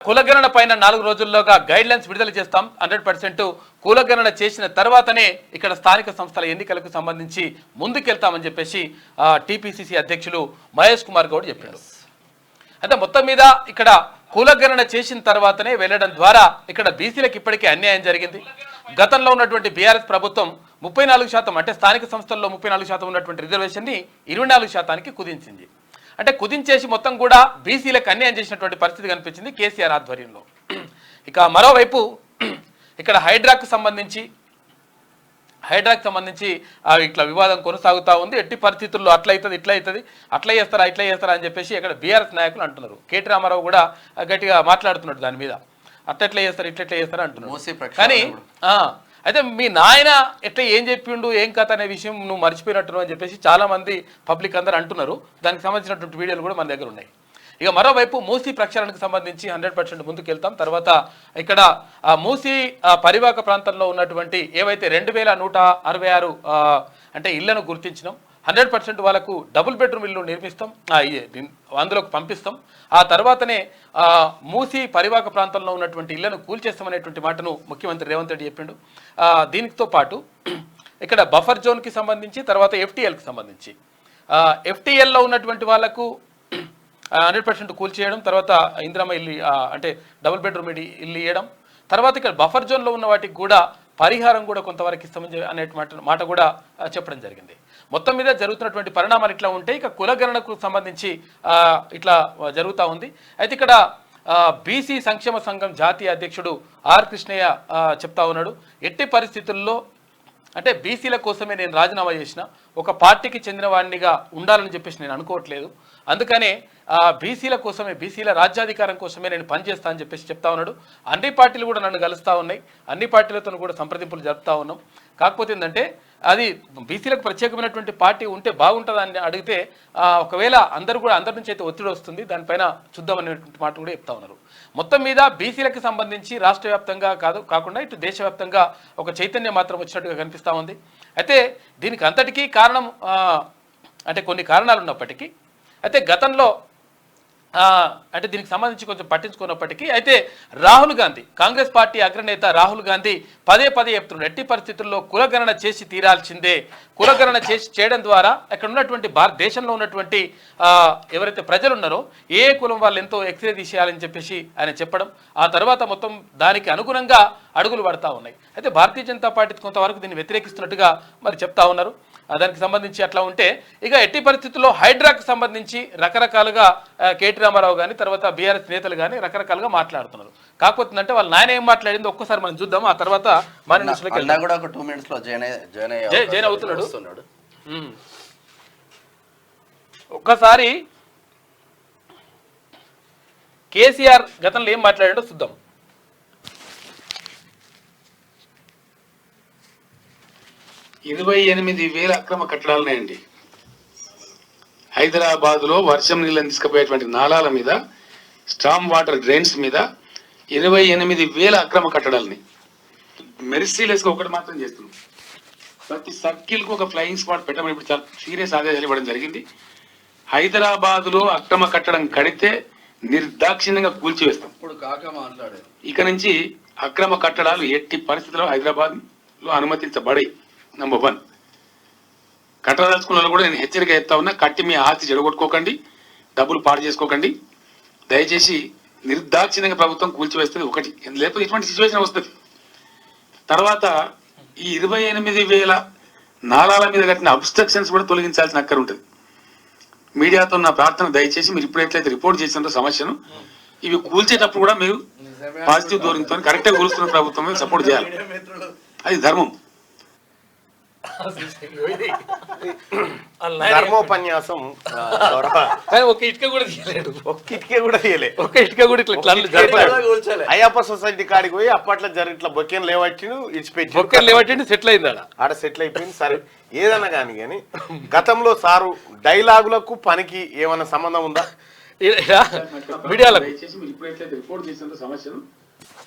కులగణన పైన 4 రోజుల్లోగా గైడ్ లైన్స్ విడుదల చేస్తాం. 100% కులగణన చేసిన తర్వాతనే ఇక్కడ స్థానిక సంస్థల ఎన్నికలకు సంబంధించి ముందుకెళ్తామని చెప్పేసి టీపీసీసీ అధ్యక్షులు మహేష్ కుమార్ గౌడ్ చెప్పారు. అయితే మొత్తం మీద ఇక్కడ కులగణన చేసిన తర్వాతనే వెళ్ళడం ద్వారా ఇక్కడ బీసీలకు ఇప్పటికే అన్యాయం జరిగింది. గతంలో ఉన్నటువంటి బీఆర్ఎస్ ప్రభుత్వం 34% అంటే స్థానిక సంస్థల్లో 34% ఉన్నటువంటి రిజర్వేషన్ని 24%కి కుదించింది. అంటే కుదించేసి మొత్తం కూడా బీసీలకు అన్యాయం చేసినటువంటి పరిస్థితి కనిపించింది కేసీఆర్ ఆధ్వర్యంలో. ఇక మరోవైపు ఇక్కడ హైడ్రాకు సంబంధించి ఇట్లా వివాదం కొనసాగుతూ ఉంది. ఎట్టి పరిస్థితుల్లో అట్లా అవుతుంది అట్లా చేస్తారా అని చెప్పేసి ఇక్కడ బీఆర్ఎస్ నాయకులు అంటున్నారు. కేటీ రామారావు కూడా గట్టిగా మాట్లాడుతున్నాడు దాని మీద. ఇట్లా చేస్తారు అంటున్నారు. కానీ అయితే మీ నాయన ఎట్లా ఏం చెప్పిండు ఏం కథ అనే విషయం నువ్వు మర్చిపోయినట్టు అని చెప్పేసి చాలా మంది పబ్లిక్ అందరూ అంటున్నారు. దానికి సంబంధించినటువంటి వీడియోలు కూడా మన దగ్గర ఉన్నాయి. ఇక మరోవైపు మూసీ ప్రక్షాళనకు సంబంధించి 100% ముందుకెళ్తాం. తర్వాత ఇక్కడ మూసీ పరివాహక ప్రాంతంలో ఉన్నటువంటి ఏవైతే 2166 అంటే ఇళ్లను గుర్తించినాం. 100% వాళ్ళకు డబుల్ బెడ్రూమ్ ఇల్లు నిర్మిస్తాం, అందులోకి పంపిస్తాం. ఆ తర్వాతనే మూసీ పరివాహక ప్రాంతంలో ఉన్నటువంటి ఇళ్లను కూల్చేస్తామనేటువంటి మాటను ముఖ్యమంత్రి రేవంత్ రెడ్డి చెప్పిండు. దీనితో పాటు ఇక్కడ బఫర్ జోన్కి సంబంధించి తర్వాత ఎఫ్టీఎల్కి సంబంధించి ఎఫ్టీఎల్లో ఉన్నటువంటి వాళ్ళకు 100% కూల్చేయడం, తర్వాత ఇందిరమ్మ ఇల్లు అంటే డబుల్ బెడ్రూమ్ ఇల్లు ఇవ్వడం, తర్వాత ఇక్కడ బఫర్ జోన్లో ఉన్న వాటికి కూడా పరిహారం కూడా కొంతవరకు ఇస్తామని అనే మాట కూడా చెప్పడం జరిగింది. మొత్తం మీద జరుగుతున్నటువంటి పరిణామాలు ఇట్లా ఉంటే ఇక కులగణనకు సంబంధించి ఇట్లా జరుగుతూ ఉంది. అయితే ఇక్కడ బీసీ సంక్షేమ సంఘం జాతీయ అధ్యక్షుడు ఆర్ కృష్ణయ్య చెప్తా ఉన్నాడు, ఎట్టి పరిస్థితుల్లో అంటే బీసీల కోసమే నేను రాజీనామా చేసిన, ఒక పార్టీకి చెందిన వాడినిగా ఉండాలని చెప్పేసి నేను అనుకోవట్లేదు. అందుకనే బీసీల కోసమే, బీసీల రాజ్యాధికారం కోసమే నేను పనిచేస్తా అని చెప్పేసి చెప్తా ఉన్నాడు. అన్ని పార్టీలు కూడా నన్ను కలుస్తూ ఉన్నాయి, అన్ని పార్టీలతో కూడా సంప్రదింపులు జరుపుతూ ఉన్నాం. కాకపోతే ఏంటంటే అది బీసీలకు ప్రత్యేకమైనటువంటి పార్టీ ఉంటే బాగుంటుందని అడిగితే ఒకవేళ అందరి నుంచి అయితే ఒత్తిడి వస్తుంది, దానిపైన చూద్దామనేటువంటి మాట కూడా చెప్తా ఉన్నారు. మొత్తం మీద బీసీలకు సంబంధించి రాష్ట్ర వ్యాప్తంగా కాకుండా ఇటు దేశవ్యాప్తంగా ఒక చైతన్యం మాత్రం వచ్చినట్టుగా కనిపిస్తూ ఉంది. అయితే దీనికి అంతటికీ కారణం అంటే కొన్ని కారణాలు ఉన్నప్పటికీ అయితే గతంలో అంటే దీనికి సంబంధించి కొంచెం పట్టించుకున్నప్పటికీ అయితే రాహుల్ గాంధీ, కాంగ్రెస్ పార్టీ అగ్రనేత రాహుల్ గాంధీ పదే చెప్తున్నాడు, ఎట్టి పరిస్థితుల్లో కులగణన చేసి తీరాల్సిందే. కులగణన చేయడం ద్వారా అక్కడ ఉన్నటువంటి భారతదేశంలో ఉన్నటువంటి ఎవరైతే ప్రజలు ఉన్నారో ఏ కులం వాళ్ళు ఎంతో ఎక్స్రే తీసేయాలని చెప్పేసి ఆయన చెప్పడం, ఆ తర్వాత మొత్తం దానికి అనుగుణంగా అడుగులు పడతా ఉన్నాయి. అయితే భారతీయ జనతా పార్టీ కొంతవరకు దీన్ని వ్యతిరేకిస్తున్నట్టుగా మరి చెప్తా ఉన్నారు. దానికి సంబంధించి అట్లా ఉంటే ఇక ఎట్టి పరిస్థితుల్లో హైడ్రాకు సంబంధించి రకరకాలుగా కేటీ రామారావు కానీ తర్వాత బీఆర్ఎస్ నేతలు కానీ రకరకాలుగా మాట్లాడుతున్నారు. కాకపోతే అంటే వాళ్ళ నాయన ఏం మాట్లాడింది ఒక్కసారి మనం చూద్దాం. ఆ తర్వాత జాయిన్ అవుతున్నాడు. ఒక్కసారి కేసీఆర్ గతంలో ఏం మాట్లాడాడో చూద్దాం. 28,000 అక్రమ కట్టడాలున్నాయండి. హైదరాబాద్లో వర్షం నీళ్ళని తీసుకుపోయేటువంటి నాలాల మీద, స్టామ్ వాటర్ డ్రైన్స్ మీద 28,000 అక్రమ కట్టడాలని మెరిసీలెస్గా ఒకటి మాత్రం చేస్తున్నాం. ప్రతి సర్కిల్కు ఒక ఫ్లయింగ్ స్పాట్ పెట్టమని ఇప్పుడు చాలా సీరియస్ ఆదేశాలు ఇవ్వడం జరిగింది. హైదరాబాద్లో అక్రమ కట్టడం కడితే నిర్దాక్షిణ్యంగా కూల్చివేస్తాం. ఇక నుంచి అక్రమ కట్టడాలు ఎట్టి పరిస్థితుల్లో హైదరాబాద్లో అనుమతించబడి. నంబర్ 1, కట్టదలుచుకున్న కూడా నేను హెచ్చరిక చెప్తా ఉన్నా, కట్టి మీ ఆస్తి చెడగొట్టుకోకండి, డబ్బులు పాడు చేసుకోకండి. దయచేసి నిర్దాక్షిణ్యంగా ప్రభుత్వం కూల్చివేస్తుంది ఒకటి, లేకపోతే ఇటువంటి సిచ్యువేషన్ వస్తుంది. తర్వాత ఈ 28,000 నాలాల మీద కట్టిన అబ్స్ట్రక్షన్స్ కూడా తొలగించాల్సిన అక్కర ఉంటుంది. మీడియాతో నా ప్రార్థన, దయచేసి మీరు ఇప్పుడు ఎట్లయితే రిపోర్ట్ చేసినారో సమస్యను, ఇవి కూల్చేటప్పుడు కూడా మీరు పాజిటివ్ ధోరణితో కరెక్ట్గా కూలుస్తున్న ప్రభుత్వం సపోర్ట్ చేయాలి. అది ధర్మం. ధర్మోపన్యాసం ఒక ఇటుక కూడా అయ్యప్ప సొసైటీ కాడికి పోయి అప్పట్లో ఇట్లా బొక్కెన్ లేవట్టిండు, సెటిల్ అయింది, ఆడ సెటిల్ అయిపోయింది. సరే ఏదన్నా కానీ గతంలో సారు డైలాగులకు పనికి ఏమైనా సంబంధం ఉందా? మీడియాలో రిపోర్ట్ చేసిన సమస్యను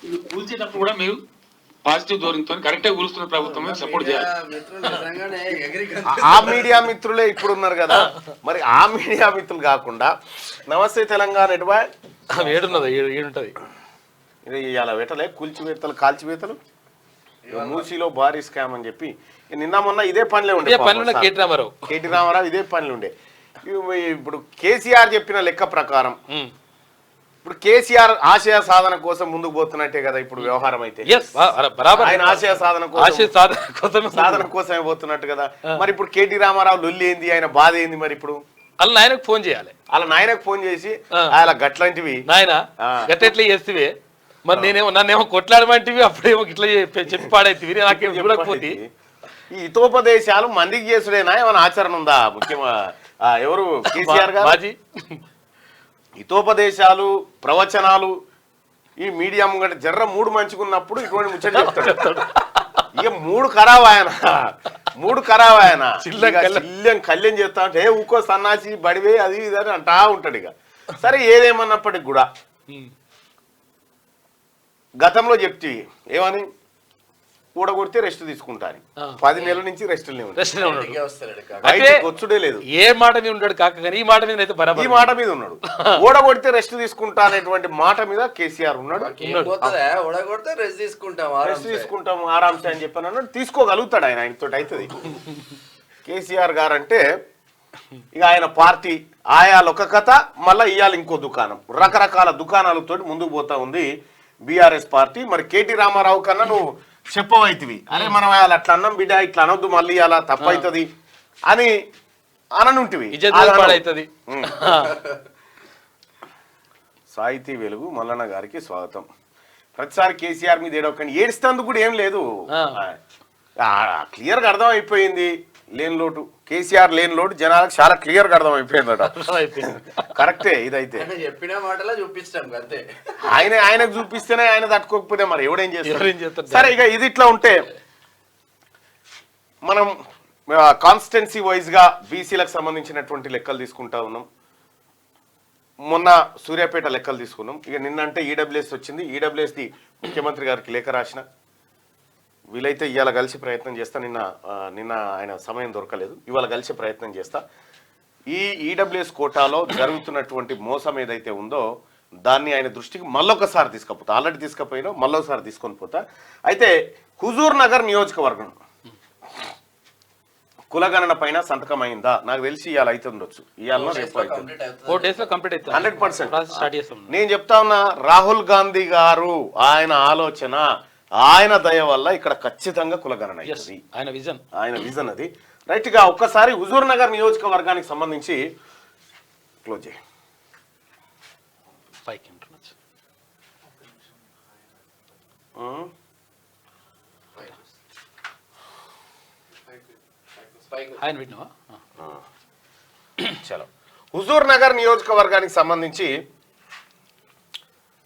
ఇవి కూల్చేటప్పుడు కూడా మీరు పాజిటివ్ ధోరణితో కరెక్ట్ గా కూలుస్తున్న ప్రభుత్వం సపోర్ట్ చేయాలి. ఆ మీడియా మిత్రులే ఇప్పుడు ఉన్నారు కదా, మరి ఆ మీడియా మిత్రులు కాకుండా నమస్తే తెలంగాణ ఏడున్నది. ఇవాళ పెట్టలే కూల్చివేతలు కాల్చివేతలు మూసీలో భారీ స్కామ్ అని చెప్పి నిన్న మొన్న ఇదే పనిలో ఉండే కేటీ రామారావు ఇదే పనిలో ఉండే. ఇప్పుడు కేసీఆర్ చెప్పిన లెక్క ప్రకారం ఇప్పుడు కేసీఆర్ ఆశయ సాధన కోసం ముందుకు పోతున్నట్టే కదా ఇప్పుడు వ్యవహారం అయితే. ఆయన ఆశయ సాధన కోసమే పోతున్నట్టు కదా. మరి ఇప్పుడు కేటీ రామారావు లొల్లి ఏంది, ఆయన బాధ ఏంది? మరి ఇప్పుడు వాళ్ళ నాయనకు ఫోన్ చేయాలి, వాళ్ళ నాయనకు ఫోన్ చేసి ఆయన గట్లాంటివి నాయన గట్టెట్లా చేస్తే మరి నన్నేమో కొట్లాడమంటివి, అప్పుడేమో ఇట్లా చెప్పి పాడైతే నాకేం చూడకపోతే. ఈ హితోపదేశాలు మందికి చేసుడేనా, ఏమైనా ఆచరణ ఉందా? ముఖ్యంగా ఎవరు కేసీఆర్ గారు హితోపదేశాలు ప్రవచనాలు ఈ మీడియా ముంగట జర్ర మూడు మంచుకున్నప్పుడు ఇటువంటి ముచ్చట చెప్తాడు. ఇక మూడు ఖరాబ్ ఆయన కళ్యాణ్ చేస్తా అంటే ఊకో సన్నాసి బడివే అది ఇది అని అంటా ఉంటాడు. ఇక సరే ఏదేమన్నప్పటికి కూడా గతంలో చెప్తే ఏమని కూడగొడితే రెస్ట్ తీసుకుంటాను, 10 నెలల నుంచి రెస్టులే వచ్చుడే లేదు. ఏ మాట మీద ఉంటాడు కాక కానీ ఈ మాట మీద అయితే ఈ మాట మీద ఉన్నాడు. ఓడగొడితే రెస్ట్ తీసుకుంటా అనేటువంటి మాట మీద కేసీఆర్ ఉన్నాడు. రెస్ట్ తీసుకుంటాం ఆరాంసే అని చెప్పాను అన్నాడు. తీసుకోగలుగుతాడు ఆయన, ఆయనతో అవుతుంది. కేసీఆర్ గారు అంటే ఇక ఆయన పార్టీ ఆయాలు ఒక కథ, మళ్ళీ ఇవాళ ఇంకో దుకాణం, రకరకాల దుకాణాలతో ముందుకు పోతా ఉంది బీఆర్ఎస్ పార్టీ. మరి కేటీ రామారావు కన్నా నువ్వు చెప్పవైతివి, అరే మనం అట్లా అన్నం బిడ్డ ఇట్లా అనొద్దు, మళ్ళీ అలా తప్పవుతుంది అని అననుంటివి. సాహితీ వెలుగు మల్లన్న గారికి స్వాగతం. ప్రతిసారి కేసీఆర్ మీద ఏడవకండి, ఏడుస్తందుకు కూడా ఏం లేదు, క్లియర్గా అర్థం అయిపోయింది. లేని లోటు కేసీఆర్ లేని లోటు జనాలకు చాలా క్లియర్ గా అర్థం అయిపోయిందట. కరెక్టే ఇదైతే చెప్పిన మాటలా చూపిస్తాం అంతే. ఆయనకు చూపిస్తేనే ఆయన తట్టుకోకపోతే మరి ఎవడేం చేస్తారు. సరే ఇక ఇది ఇట్లా ఉంటే మనం కాన్స్టిట్యున్సీ వైజ్ గా బీసీలకు సంబంధించినటువంటి లెక్కలు తీసుకుంటా ఉన్నాం. మొన్న సూర్యాపేట లెక్కలు తీసుకున్నాం. ఇక నిన్నంటే ఈడబ్ల్యూఎస్ వచ్చింది. ఈడబ్ల్యూఎస్ ది ముఖ్యమంత్రి గారికి లేఖ రాసిన, వీలైతే ఇవాళ కలిసి ప్రయత్నం చేస్తా. నిన్న ఆయన సమయం దొరకలేదు, ఇవాళ కలిసి ప్రయత్నం చేస్తా. ఈ ఈడబ్ల్యూఎస్ కోటాలో జరుగుతున్నటువంటి మోసం ఏదైతే ఉందో దాన్ని ఆయన దృష్టికి మళ్ళొకసారి తీసుకపోతా. ఆల్రెడీ తీసుకుపోయినా మళ్ళొకసారి తీసుకొని పోతా. అయితే హుజూర్ నగర్ నియోజకవర్గం కులగణన పైన సంతకం అయిందా? నాకు తెలిసి ఇవాళ అయితే ఉండొచ్చు, ఇవాళ 100%. నేను చెప్తా ఉన్నా, రాహుల్ గాంధీ గారు ఆయన ఆలోచన, ఆయన దయ వల్ల ఇక్కడ ఖచ్చితంగా కులగణన అయింది. ఆయన విజన్ అది. రైట్ గా ఒక్కసారి హుజూర్ నగర్ నియోజకవర్గానికి సంబంధించి క్లోజ్ చేయి. చలో, హుజూర్ నగర్ నియోజకవర్గానికి సంబంధించి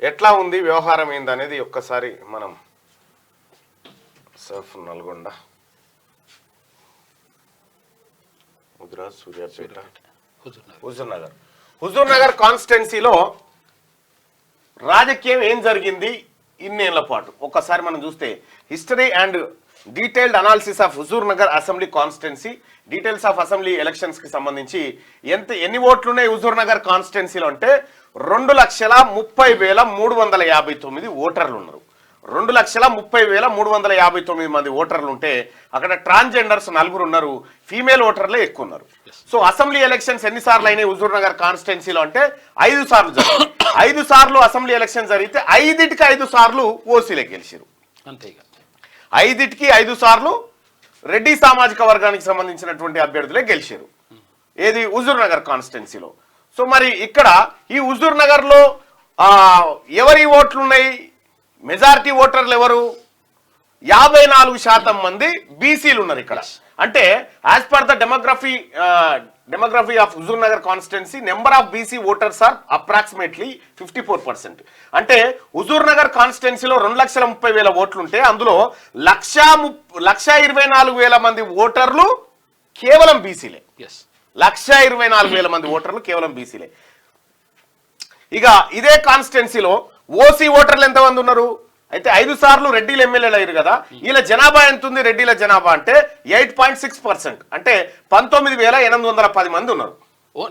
ఎట్లా ఉంది వ్యవహారం ఏందనేది ఒక్కసారి మనం సర్ఫ్ నల్గొండ, ముద్రాజ్, సూర్యాపేట, హుజూర్ నగర్ కాన్స్టిట్యున్సీలో రాజకీయం ఏం జరిగింది ఇన్నేళ్ల పాటు ఒక్కసారి మనం చూస్తే history and detailed analysis of Huzur Nagar assembly constituency, details of assembly elections కి సంబంధించి ఎన్ని ఓట్లు ఉన్నాయి హుజూర్ నగర్ కాన్స్టిట్యున్సీలో అంటే 2,30,359 ఓటర్లు ఉన్నారు. 2,30,359 మంది ఓటర్లు ఉంటే అక్కడ ట్రాన్స్జెండర్స్ 4 ఉన్నారు, ఫీమేల్ ఓటర్లే ఎక్కువ ఉన్నారు. సో అసెంబ్లీ ఎలక్షన్స్ ఎన్నిసార్లు అయినాయి హుజూర్ నగర్ కాన్స్టిట్యున్సీలో అంటే 5 సార్లు జరిగాయి. 5 సార్లు అసెంబ్లీ ఎలక్షన్ జరిగితే 5టికి 5 సార్లు ఓసీలే గెలిచారు. 5టికి 5 సార్లు రెడ్డి సామాజిక వర్గానికి సంబంధించినటువంటి అభ్యర్థులే గెలిచారు. ఏది హుజూర్ నగర్ కాన్స్టిట్యున్సీలో. సో మరి ఇక్కడ ఈ హుజూర్ నగర్ లో ఎవరి ఓట్లున్నాయి? మెజారిటీ ఓటర్లు ఎవరు? 54% మంది బీసీలు ఉన్నారు ఇక్కడ. అంటే as per the demography of Huzurnagar constituency number of BC voters are approximately 54%. అంటే హుజూర్ నగర్ కాన్స్టిట్యున్సీలో 2,30,000 ఓట్లు ఉంటే అందులో 1,24,000 మంది ఓటర్లు కేవలం బీసీలే. 1,24,000 మంది ఓటర్లు కేవలం బీసీలే. ఇక ఇదే కాన్స్టిట్యున్సీలో ఓసీ ఓటర్లు ఎంతమంది ఉన్నారు? అయితే 5 సార్లు రెడ్డిలు ఎమ్మెల్యేలు అయ్యారు కదా, వీళ్ళ జనాభా ఎంత ఉంది? రెడ్డిల జనాభా అంటే 8.6%, అంటే 19,810 మంది ఉన్నారు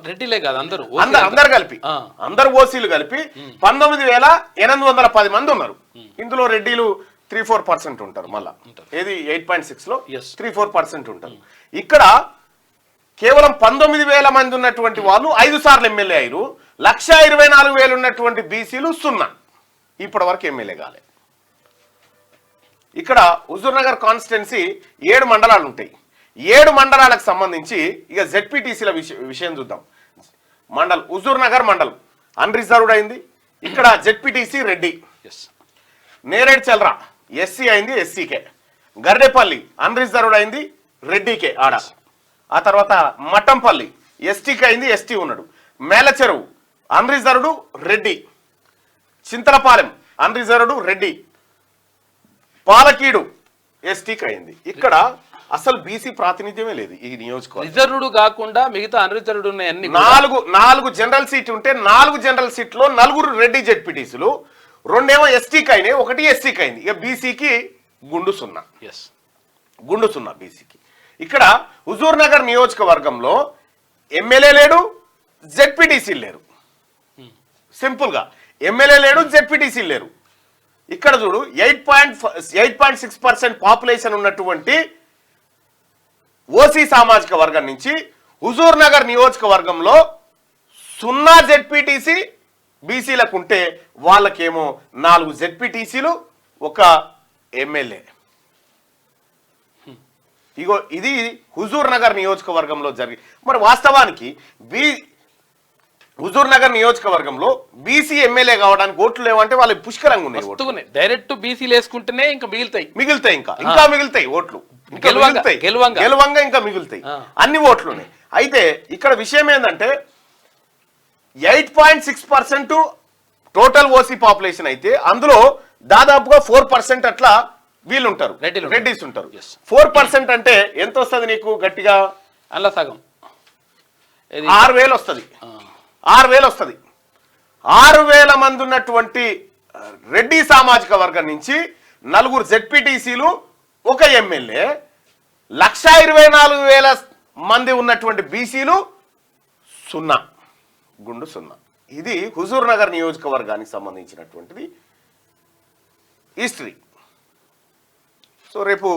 రెడ్డిలే కాదు అందరూ అందరు కలిపి అందరు ఓసీలు కలిపి 19,810 మంది ఉన్నారు. ఇందులో రెడ్డిలు 3-4% ఉంటారు. మళ్ళా ఏది 8.6 లో 3-4% ఉంటారు. ఇక్కడ కేవలం 19,000 మంది ఉన్నటువంటి వాళ్ళు 5 సార్లు ఎమ్మెల్యే అయ్యారు. 1,24,000 ఉన్నటువంటి బీసీలు 0 ఇప్పటి వరకు ఎమ్మెల్యే కాలే. ఇక్కడ హుజూర్ నగర్ కాన్స్టిట్యున్సీ 7 మండలాలు ఉంటాయి. 7 మండలాలకు సంబంధించి ఇక జెడ్పీటీసీల విషయం చూద్దాం. హుజూర్ నగర్ మండలం అన్రిజర్వ్డ్ అయింది. ఇక్కడ జెడ్పీటీసీ రెడ్డి. నేరేడ్ చల్రా ఎస్సీ అయింది, ఎస్సీకే. గర్డేపల్లి అన్రిజర్వ్డ్ అయింది, రెడ్డికే ఆడ. ఆ తర్వాత మట్టంపల్లి ఎస్టీకి అయింది, ఎస్టీ ఉన్నాడు. మేలచెరువు అన్రిజర్వ్డ్ రెడ్డి. చింతలపాలెం అన్రిజర్వ్డ్ రెడ్డి. పాలకీడు ఎస్టీకి అయింది. ఇక్కడ అసలు బీసీ ప్రాతినిధ్యమే లేదు ఈ నియోజకవర్గం. రిజర్వ్డ్ కాకుండా మిగతా అన్రిజర్వ్డ్ ఉన్నాయి అన్ని. నాలుగు జనరల్ సీట్ ఉంటే 4 జనరల్ సీట్లో 4 రెడ్డి జెడ్పీటీసీలు, 2 ఎస్టీకి అయినాయి, 1 ఎస్సీకి అయింది. ఇక బీసీకి గుండు 0 బీసీకి. ఇక్కడ హుజూర్ నగర్ నియోజకవర్గంలో ఎమ్మెల్యే లేడు, జెడ్పీటీసీ లేరు. సింపుల్ గా ఎమ్మెల్యే లేడు, జెడ్పీటీసీ లేరు. ఇక్కడ చూడు 8.6% పాపులేషన్ ఉన్నటువంటి ఓసీ సామాజిక వర్గం నుంచి హుజూర్ నగర్ నియోజకవర్గంలో 0 జెడ్పీటీసీ బీసీలకు ఉంటే వాళ్ళకేమో 4 జెడ్పీటీసీలు, 1 ఎమ్మెల్యే. ఇగో ఇది హుజూర్ నగర్ నియోజకవర్గంలో జరిగి. మరి వాస్తవానికి హుజూర్ నగర్ నియోజకవర్గంలో బీసీ ఎమ్మెల్యే కావడానికి ఓట్లు లేవంటే వాళ్ళు పుష్కలంగా ఉన్నాయి. డైరెక్ట్ బీసీలు వేసుకుంటేనే ఇంకా మిగులుతాయి ఇంకా మిగులుతాయి ఓట్లు. గెలవంగా ఇంకా మిగులుతాయి అన్ని ఓట్లు ఉన్నాయి. అయితే ఇక్కడ విషయం ఏంటంటే 8.6% టోటల్ ఓసీ పాపులేషన్ అయితే అందులో దాదాపుగా 4% అట్లా వీళ్ళు ఉంటారు, రెడ్డిస్ ఉంటారు. 4% అంటే ఎంత వస్తుంది నీకు? గట్టిగా అలా సగం 6,000 వస్తుంది. 6,000 వస్తుంది. 6,000 మంది ఉన్నటువంటి రెడ్డి సామాజిక వర్గం నుంచి 4 జెడ్పీటీసీలు, 1 ఎమ్మెల్యే, 1,24,000 మంది ఉన్నటువంటి బీసీలు 0 గుండు 0. ఇది హుజూర్ నగర్ నియోజకవర్గానికి సంబంధించినటువంటిది హిస్టరీ. సో రేపు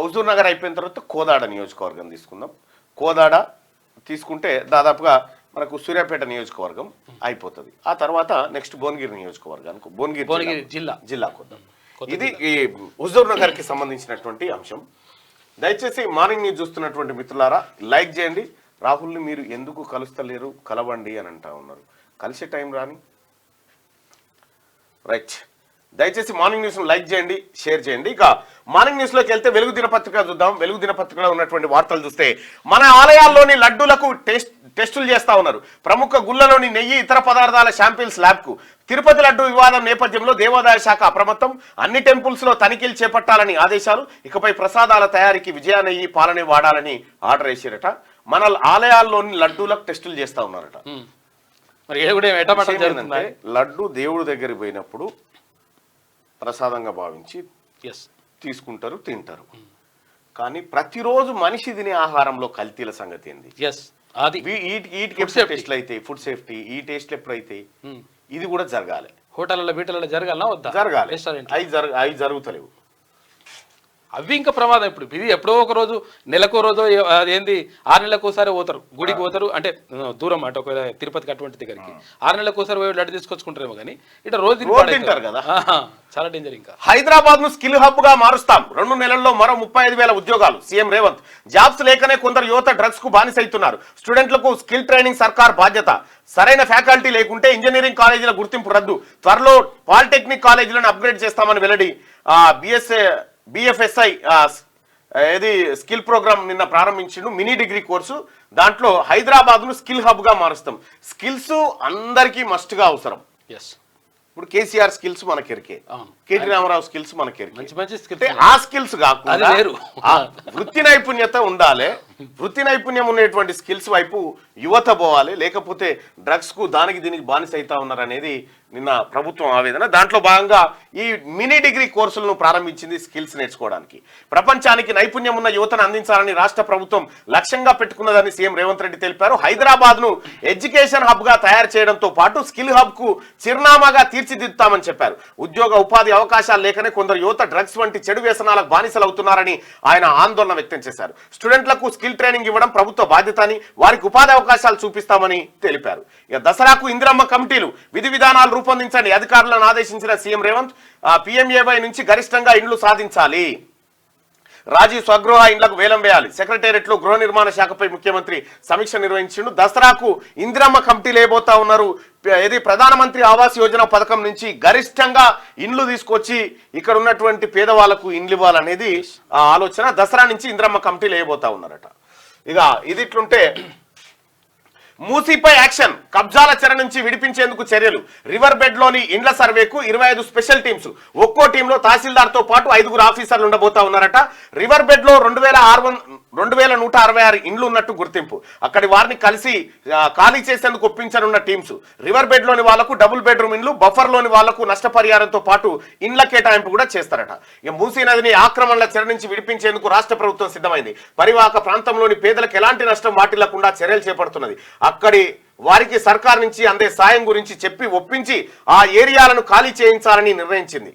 హుజూర్ నగర్ అయిపోయిన తర్వాత కోదాడ నియోజకవర్గం తీసుకుందాం. కోదాడ తీసుకుంటే దాదాపుగా మనకు సూర్యాపేట నియోజకవర్గం అయిపోతుంది. ఆ తర్వాత నెక్స్ట్ భువనగిరి నియోజకవర్గానికి భువనగిరి జిల్లాకు వద్దాం. ఇది ఈ హుజూర్ నగర్కి సంబంధించినటువంటి అంశం. దయచేసి మార్నింగ్ న్యూస్ చూస్తున్నటువంటి మిత్రులారా లైక్ చేయండి. రాహుల్ని మీరు ఎందుకు కలుస్తలేరు, కలవండి అని అంటా ఉన్నారు. కలిసే టైం రాని. రైట్, దయచేసి మార్నింగ్ న్యూస్ లైక్ చేయండి, షేర్ చేయండి. ఇక మార్నింగ్ న్యూస్ లోకి వెళ్తే వెలుగు దినపత్రిక చూద్దాం. వెలుగు దినపత్రికలో ఉన్నటువంటి వార్తలు చూస్తే మన ఆలయాల్లోని లడ్డూలకు టెస్టులు చేస్తా ఉన్నారు. ప్రముఖ గుళ్లలోని నెయ్యి, ఇతర పదార్థాల శాంపిల్స్ ల్యాబ్ కు. తిరుపతి లడ్డు వివాదం నేపథ్యంలో దేవాదాయ శాఖ అప్రమత్తం. అన్ని టెంపుల్స్ లో తనిఖీలు చేపట్టాలని ఆదేశాలు. ఇకపై ప్రసాదాల తయారీకి విజయ నెయ్యి, పాలనే వాడాలని ఆర్డర్ వేసారట. మన ఆలయాల్లోని లడ్డూలకు టెస్టులు చేస్తా ఉన్నారట. మరి లడ్డు దేవుడి దగ్గరికి పోయినప్పుడు ప్రసాదంగా భావించి తీసుకుంటారు, తింటారు. కానీ ప్రతిరోజు మనిషి తినే ఆహారంలో కల్తీల సంగతి ఏంది? టెస్ట్లు అయితే ఫుడ్ సేఫ్టీ ఈ టెస్ట్లు ఎప్పుడైతే ఇది కూడా జరగాలి. హోటళ్ళలో బీటలలో జరగాలనా వద్దా? జరగాలి. అవి జరుగుతలేవు. అవి ఇంకా ప్రమాదం. ఇప్పుడు ఇది ఎప్పుడో ఒక రోజు, నెలకో రోజు, అదేంది 6 నెలలకు ఒకసారి పోతారు గుడికి పోతారు. అంటే దూరం అటు ఒక తిరుపతికి అటువంటి దగ్గరికి 6 నెలలకు ఒకసారి పోయి లడ్డు తీసుకొచ్చుకుంటారేమో కానీ ఇట్లా రోజు తింటారు కదా. చాలా డేంజర్. ఇంకా హైదరాబాద్ ను స్కిల్ హబ్ గా మారుస్తాం. 2 నెలల్లో మరో 35,000 ఉద్యోగాలు. సీఎం రేవంత్. జాబ్స్ లేకనే కొందరు యువత డ్రగ్స్ కు బానిసైతున్నారు. స్టూడెంట్లకు స్కిల్ ట్రైనింగ్ సర్కార్ బాధ్యత. సరైన ఫ్యాకల్టీ లేకుంటే ఇంజనీరింగ్ కాలేజీల గుర్తింపు రద్దు. త్వరలో పాలిటెక్నిక్ కాలేజీలను అప్గ్రేడ్ చేస్తామని వెల్లడి. BFSI ఏది స్కిల్ ప్రోగ్రామ్ నిన్న ప్రారంభించిండు. Mini degree course. దాంట్లో హైదరాబాద్ ను స్కిల్ హబ్ గా మారుస్తాం. స్కిల్స్ అందరికీ మస్ట్ గా అవసరం. ఇప్పుడు కేసీఆర్ స్కిల్స్ మనకెరికే, కేటీ రామారావు స్కిల్స్ మనకెరికే. ఆ స్కిల్స్ కాకుండా వృత్తి నైపుణ్యత ఉండాలి. వృత్తి నైపుణ్యం ఉన్నటువంటి స్కిల్స్ వైపు యువత పోవాలి. లేకపోతే డ్రగ్స్ కు దానికి దీనికి బానిస అవుతా ఉన్నారు అనేది నిన్న ప్రభుత్వం ఆవేదన. దాంట్లో భాగంగా ఈ మినీ డిగ్రీ కోర్సులను ప్రారంభించింది స్కిల్స్ నేర్చుకోవడానికి. ప్రపంచానికి నైపుణ్యం ఉన్న యువతను అందించాలని రాష్ట్ర ప్రభుత్వం లక్ష్యంగా పెట్టుకున్నదని సీఎం రేవంత్ రెడ్డి తెలిపారు. హైదరాబాద్ ను ఎడ్యుకేషన్ హబ్ గా తయారు చేయడంతో పాటు స్కిల్ హబ్ కు చిరునామాగా తీర్చిదిద్దుతామని చెప్పారు. ఉద్యోగ ఉపాధి అవకాశాలు లేకనే కొందరు యువత డ్రగ్స్ వంటి చెడు వ్యసనాలకు బానిసలు అవుతున్నారని ఆయన ఆందోళన వ్యక్తం చేశారు. స్టూడెంట్లకు స్కిల్ ట్రైనింగ్ ఇవ్వడం ప్రభుత్వ బాధ్యత అని, వారికి ఉపాధి అవకాశాలు చూపిస్తామని తెలిపారు. ఇక దసరాకు ఇందిరమ్మ కమిటీలు విధి విధానాలు రూపొందించండి అధికారులను ఆదేశించిన సీఎం రేవంత్. PMAY నుంచి గరిష్టంగా ఇండ్లు సాధించాలి. రాజీవ్ స్వగృహ ఇండ్లకు వేలం వేయాలి. సెక్రటేరియట్ లో గృహ నిర్మాణ శాఖపై ముఖ్యమంత్రి సమీక్ష నిర్వహించిండు. దసరాకు ఇందిరమ్మ కమిటీలు ఏబోతా ఉన్నారు. ఇది ప్రధానమంత్రి ఆవాస్ యోజన పథకం నుంచి గరిష్టంగా ఇండ్లు తీసుకొచ్చి ఇక్కడ ఉన్నటువంటి పేదవాళ్లకు ఇండ్లు ఇవ్వాలనేది ఆలోచన. దసరా నుంచి ఇందిరమ్మ కమిటీలు ఏబోతా ఉన్నారట. ఇక ఇది ఇట్లుంటే మూసీపై యాక్షన్, కబ్జాల చెర నుంచి విడిపించేందుకు చర్యలు. రివర్ బెడ్ లోని ఇండ్ల సర్వేకు 25 స్పెషల్ టీమ్స్. ఒక్కో టీంలో తహసీల్దార్ తో పాటు 5 ఆఫీసర్లు ఉండబోతా ఉన్నారట. రివర్ బెడ్ లో 2166 ఇండ్లు ఉన్నట్టు గుర్తింపు. అక్కడి వారిని కలిసి ఖాళీ చేసేందుకు ఒప్పించనున్న టీమ్స్. రివర్ బెడ్ లోని వాళ్లకు డబుల్ బెడ్రూమ్ ఇండ్లు, బఫర్ లోని వాళ్లకు నష్టపరిహారంతో పాటు ఇండ్ల కేటాయింపు కూడా చేస్తారట. ఇక మూసీ నదిని ఆక్రమణల చెర నుంచి విడిపించేందుకు రాష్ట్ర ప్రభుత్వం సిద్ధమైంది. పరివాహక ప్రాంతంలోని పేదలకు ఎలాంటి నష్టం వాటిల్లకుండా చర్యలు చేపడుతున్నది. అక్కడి వారికి సర్కార్ నుంచి అందే సాయం గురించి చెప్పి ఒప్పించి ఆ ఏరియాలను ఖాళీ చేయించాలని నిర్ణయించింది.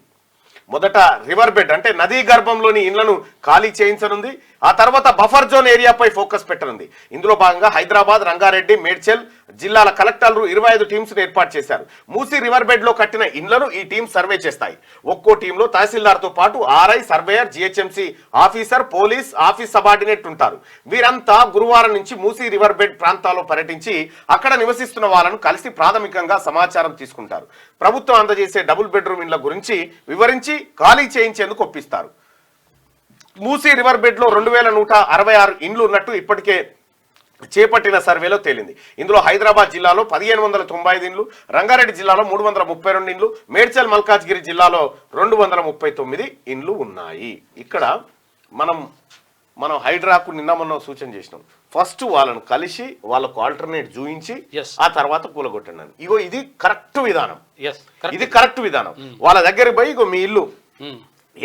మొదట రివర్ బెడ్ అంటే నదీ గర్భంలోని ఇండ్లను ఖాళీ చేయించనుంది. ఆ తర్వాత బఫర్ జోన్ ఏరియాపై ఫోకస్ పెట్టనుంది. ఇందులో భాగంగా హైదరాబాద్, రంగారెడ్డి, మేడ్చల్ జిల్లాల కలెక్టర్లు 25 టీమ్స్ ఏర్పాటు చేశారు. మూసీ రివర్ బెడ్ లో కట్టిన ఇండ్లను ఈ టీం సర్వే చేస్తాయి. ఒక్కో టీంలో తహసీల్దార్ తో పాటు RI, surveyor, GHMC officer, police, office subordinate ఉంటారు. వీరంతా గురువారం నుంచి మూసీ రివర్ బెడ్ ప్రాంతాల్లో పర్యటించి అక్కడ నివసిస్తున్న వాళ్ళను కలిసి ప్రాథమికంగా సమాచారం తీసుకుంటారు. ప్రభుత్వం అందజేసే డబుల్ బెడ్రూమ్ ఇండ్ల గురించి వివరించి ఖాళీ చేయించేందుకు ఒప్పిస్తారు. మూసీ రివర్ బెడ్ లో 2166 ఇండ్లు ఉన్నట్టు ఇప్పటికే చేపట్టిన సర్వేలో తేలింది. ఇందులో హైదరాబాద్ జిల్లాలో 1595 ఇండ్లు, రంగారెడ్డి జిల్లాలో 332 ఇండ్లు, మేడ్చల్ మల్కాజ్గిరి జిల్లాలో 239 ఇండ్లు ఉన్నాయి. ఇక్కడ మనం హైడ్రాకు నిన్న మొన్న సూచన చేసినాం. ఫస్ట్ వాళ్ళను కలిసి వాళ్ళకు ఆల్టర్నేట్ చూయించి ఆ తర్వాత కూలగొట్టండి. ఇగో ఇది కరెక్ట్ విధానం. ఇది కరెక్ట్ విధానం. వాళ్ళ దగ్గరికి పోయి ఇగో మీ ఇల్లు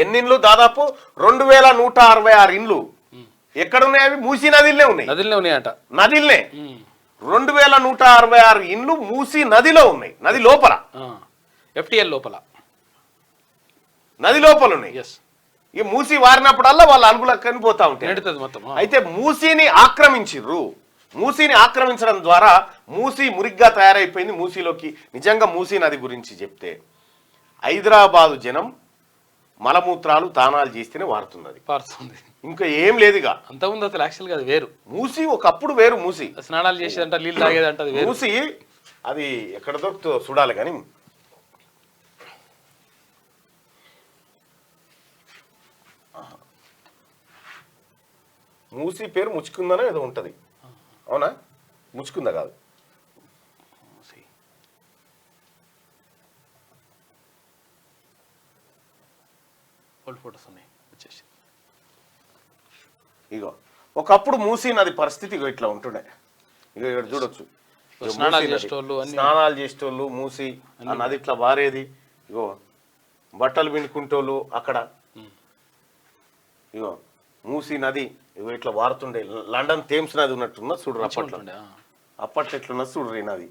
ఎన్ని ఇండ్లు, దాదాపు 2166 ఇండ్లు ఎక్కడున్నాయి? అవి మూసీ నదిలోనే ఉన్నాయి. ఉన్నాయట. నదిలే 2166 ఇండ్లు మూసీ నదిలో ఉన్నాయి. నది లోపల, FTL లోపల, నది లోపల ఉన్నాయి. ఈ మూసీ వారినప్పుడల్లా వాళ్ళ అలుగులక్కని పోతా ఉంటాయి. అయితే మూసీని ఆక్రమించిర్రు. మూసీని ఆక్రమించడం ద్వారా మూసీ మురిగ్గా తయారైపోయింది. మూసీలోకి నిజంగా మూసీ నది గురించి చెప్తే హైదరాబాదు జనం మలమూత్రాలు తానాలు చేస్తేనే వారుతున్నది. ఇంకా ఏం లేదుగా. అంత ఉంది అసలు. యాక్చువల్ గా అది వేరు. మూసీ ఒకప్పుడు వేరు. మూసీ స్నానాలు చేసేదంట, నీళ్ళు తాగేదంట. మూసీ అది ఎక్కడ దొరుకుతుందో చూడాలి. కానీ మూసీ పేరు ముచ్చుకుందనే ఏదో ఉంటది. అవునా? ముచ్చుకుందా? కాదు, ఫోటోస్ ఉన్నాయి వచ్చేసి. ఇగో ఒకప్పుడు మూసీ నది పరిస్థితి ఇగో ఇట్లా ఉంటుండే. ఇగో ఇక్కడ చూడొచ్చు. స్నానాలు చేసేటోళ్ళు మూసీ ఆ నది ఇట్లా వారేది. ఇగో బట్టలు పిండుకుంటోళ్ళు అక్కడ. ఇగో మూసీ నది ఇగో ఇట్లా వారుతుండే. లండన్ థేమ్స్ నది ఉన్నట్టున్నా చూడరు అప్పట్లో. అప్పట్లో ఎట్లున్నా చూడరు. ఈ నది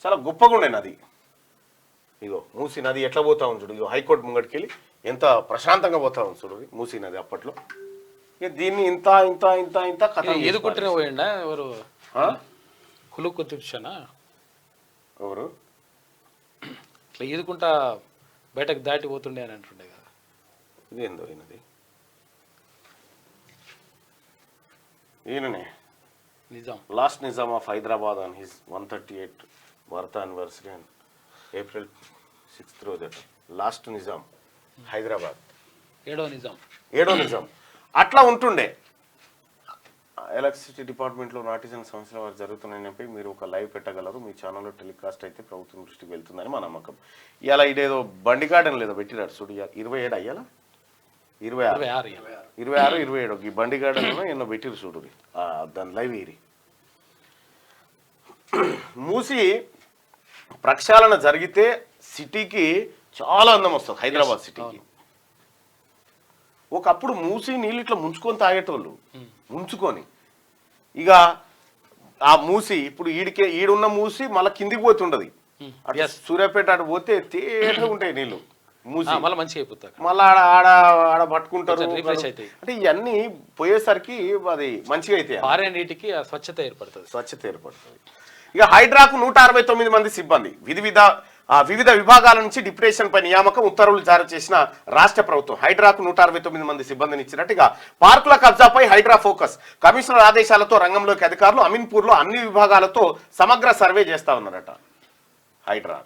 చాలా గొప్పగా ఉండే నది. ఇగో మూసీ నది ఎట్లా పోతా ఉంది చూడు. ఇగో హైకోర్టు ముంగడికి వెళ్ళి ఎంత ప్రశాంతంగా పోతా ఉంది చూడు మూసీ నది అప్పట్లో. ఇక దీన్ని ఇంత ఇంత ఇంత ఇంత కథ ఎదుకుంటూనే పోయిండా ఎవరు? కులుకు చూసానా ఎవరు ఇట్లా ఈదుకుంటా బయటకు దాటి పోతుండే అని అంటుండే కదా. ఇదేందో ఈయనది. ఈయననే Nizam, last Nizam of Hyderabad on his 138th birth anniversary and April 6th రోజు. లాస్ట్ నిజాం హైదరాబాద్, ఏడో నిజాం. అట్లా ఉంటుండే. ఎలక్ట్రిసిటీ డిపార్ట్మెంట్లో నాటిజన్ సమస్యల వారు జరుగుతున్నాయని మీరు ఒక లైవ్ పెట్టగలరు. మీ ఛానల్లో టెలికాస్ట్ అయితే ప్రభుత్వం దృష్టికి వెళ్తుందని మా నమ్మకం. ఇవాళ ఇదేదో బండి గార్డెన్ లేదో పెట్టినారు చూడు. 27 అయ్యాలా 26 27 ఈ బండి గార్డెన్ ఎన్నో పెట్టిరు చూడు. దాని లైవ్ ఇరి. మూసి ప్రక్షాళన జరిగితే సిటీకి చాలా అందం వస్తుంది, హైదరాబాద్ సిటీకి. ఒకప్పుడు మూసి నీళ్ళు ఇట్లా ముంచుకొని తాగేటోళ్ళు, ముంచుకొని. ఇక ఆ మూసి ఇప్పుడు ఈడున్న మూసి మళ్ళీ కిందికి పోతుండదు. అట్లా సూర్యాపేట అటు పోతే తేటగా ఉంటాయి నీళ్ళు, మూసి మళ్ళీ మంచిగా అయిపోతాయి, మళ్ళీ ఆడ ఆడ ఆడ పట్టుకుంటారు. రిఫ్రెష్ అవుతాయి. అంటే ఇవన్నీ పోయేసరికి అది మంచిగా అయితే పారే నీటికి ఆ స్వచ్ఛత ఏర్పడుతుంది. ఇక హైడ్రాకు 169 మంది సిబ్బంది, వివిధ విభాగాల నుంచి డిప్రెషన్ పై నియామకం ఉత్తర్వులు జారీ చేసిన రాష్ట్ర ప్రభుత్వం. హైడ్రాకు 169 మంది సిబ్బందిని ఇచ్చినట్టు. ఇక పార్కుల కబ్జాపై హైడ్రా ఫోకస్. కమిషనర్ ఆదేశాలతో రంగంలోకి అధికారులు. అమీన్పూర్లో అన్ని విభాగాలతో సమగ్ర సర్వే చేస్తా ఉన్నారట హైడ్రా.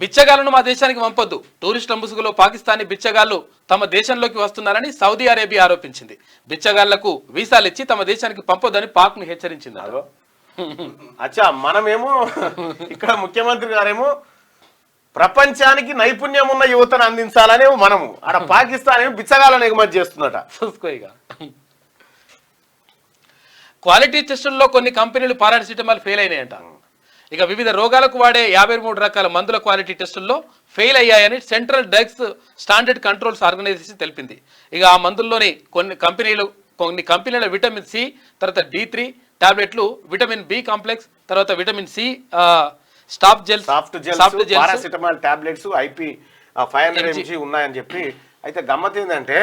బిచ్చగాళ్లను మా దేశానికి పంపొద్దు. టూరిస్టుల ముసుగులో పాకిస్తానీ బిచ్చగాళ్లు తమ దేశంలోకి వస్తున్నారని సౌదీ అరేబియా ఆరోపించింది. బిచ్చగాళ్లకు వీసాలు ఇచ్చి తమ దేశానికి పంపొద్దని పాక్ ను హెచ్చరించింది. అచ్చా, మనమేమో ఇక్కడ ముఖ్యమంత్రి గారేమో ప్రపంచానికి నైపుణ్యం ఉన్న యువతను అందించాలనే మనము, ఆడ పాకిస్తాన్ ఏమో బిచ్చగాళ్ళని ఎగుమతి చేస్తున్నట. చూసుకోయిగా క్వాలిటీ టెస్టుల్లో కొన్ని కంపెనీలు పారాసిటమాల్ ఫెయిల్ అయినాయంట. ఇక వివిధ రోగాలకు వాడే 53 రకాల మందుల క్వాలిటీ టెస్టుల్లో ఫెయిల్ అయ్యాయని Central Drugs Standard Control Organisation తెలిపింది. ఇక ఆ మందుల్లోని కొన్ని కంపెనీల విటమిన్ సి, తర్వాత D3 టాబ్లెట్లు, విటమిన్ బి కాంప్లెక్స్, తర్వాత vitamin C soft gels, paracetamol tablets IP 500 mg ఉన్నాయని చెప్పి. అయితే గమ్మత్ ఏంటంటే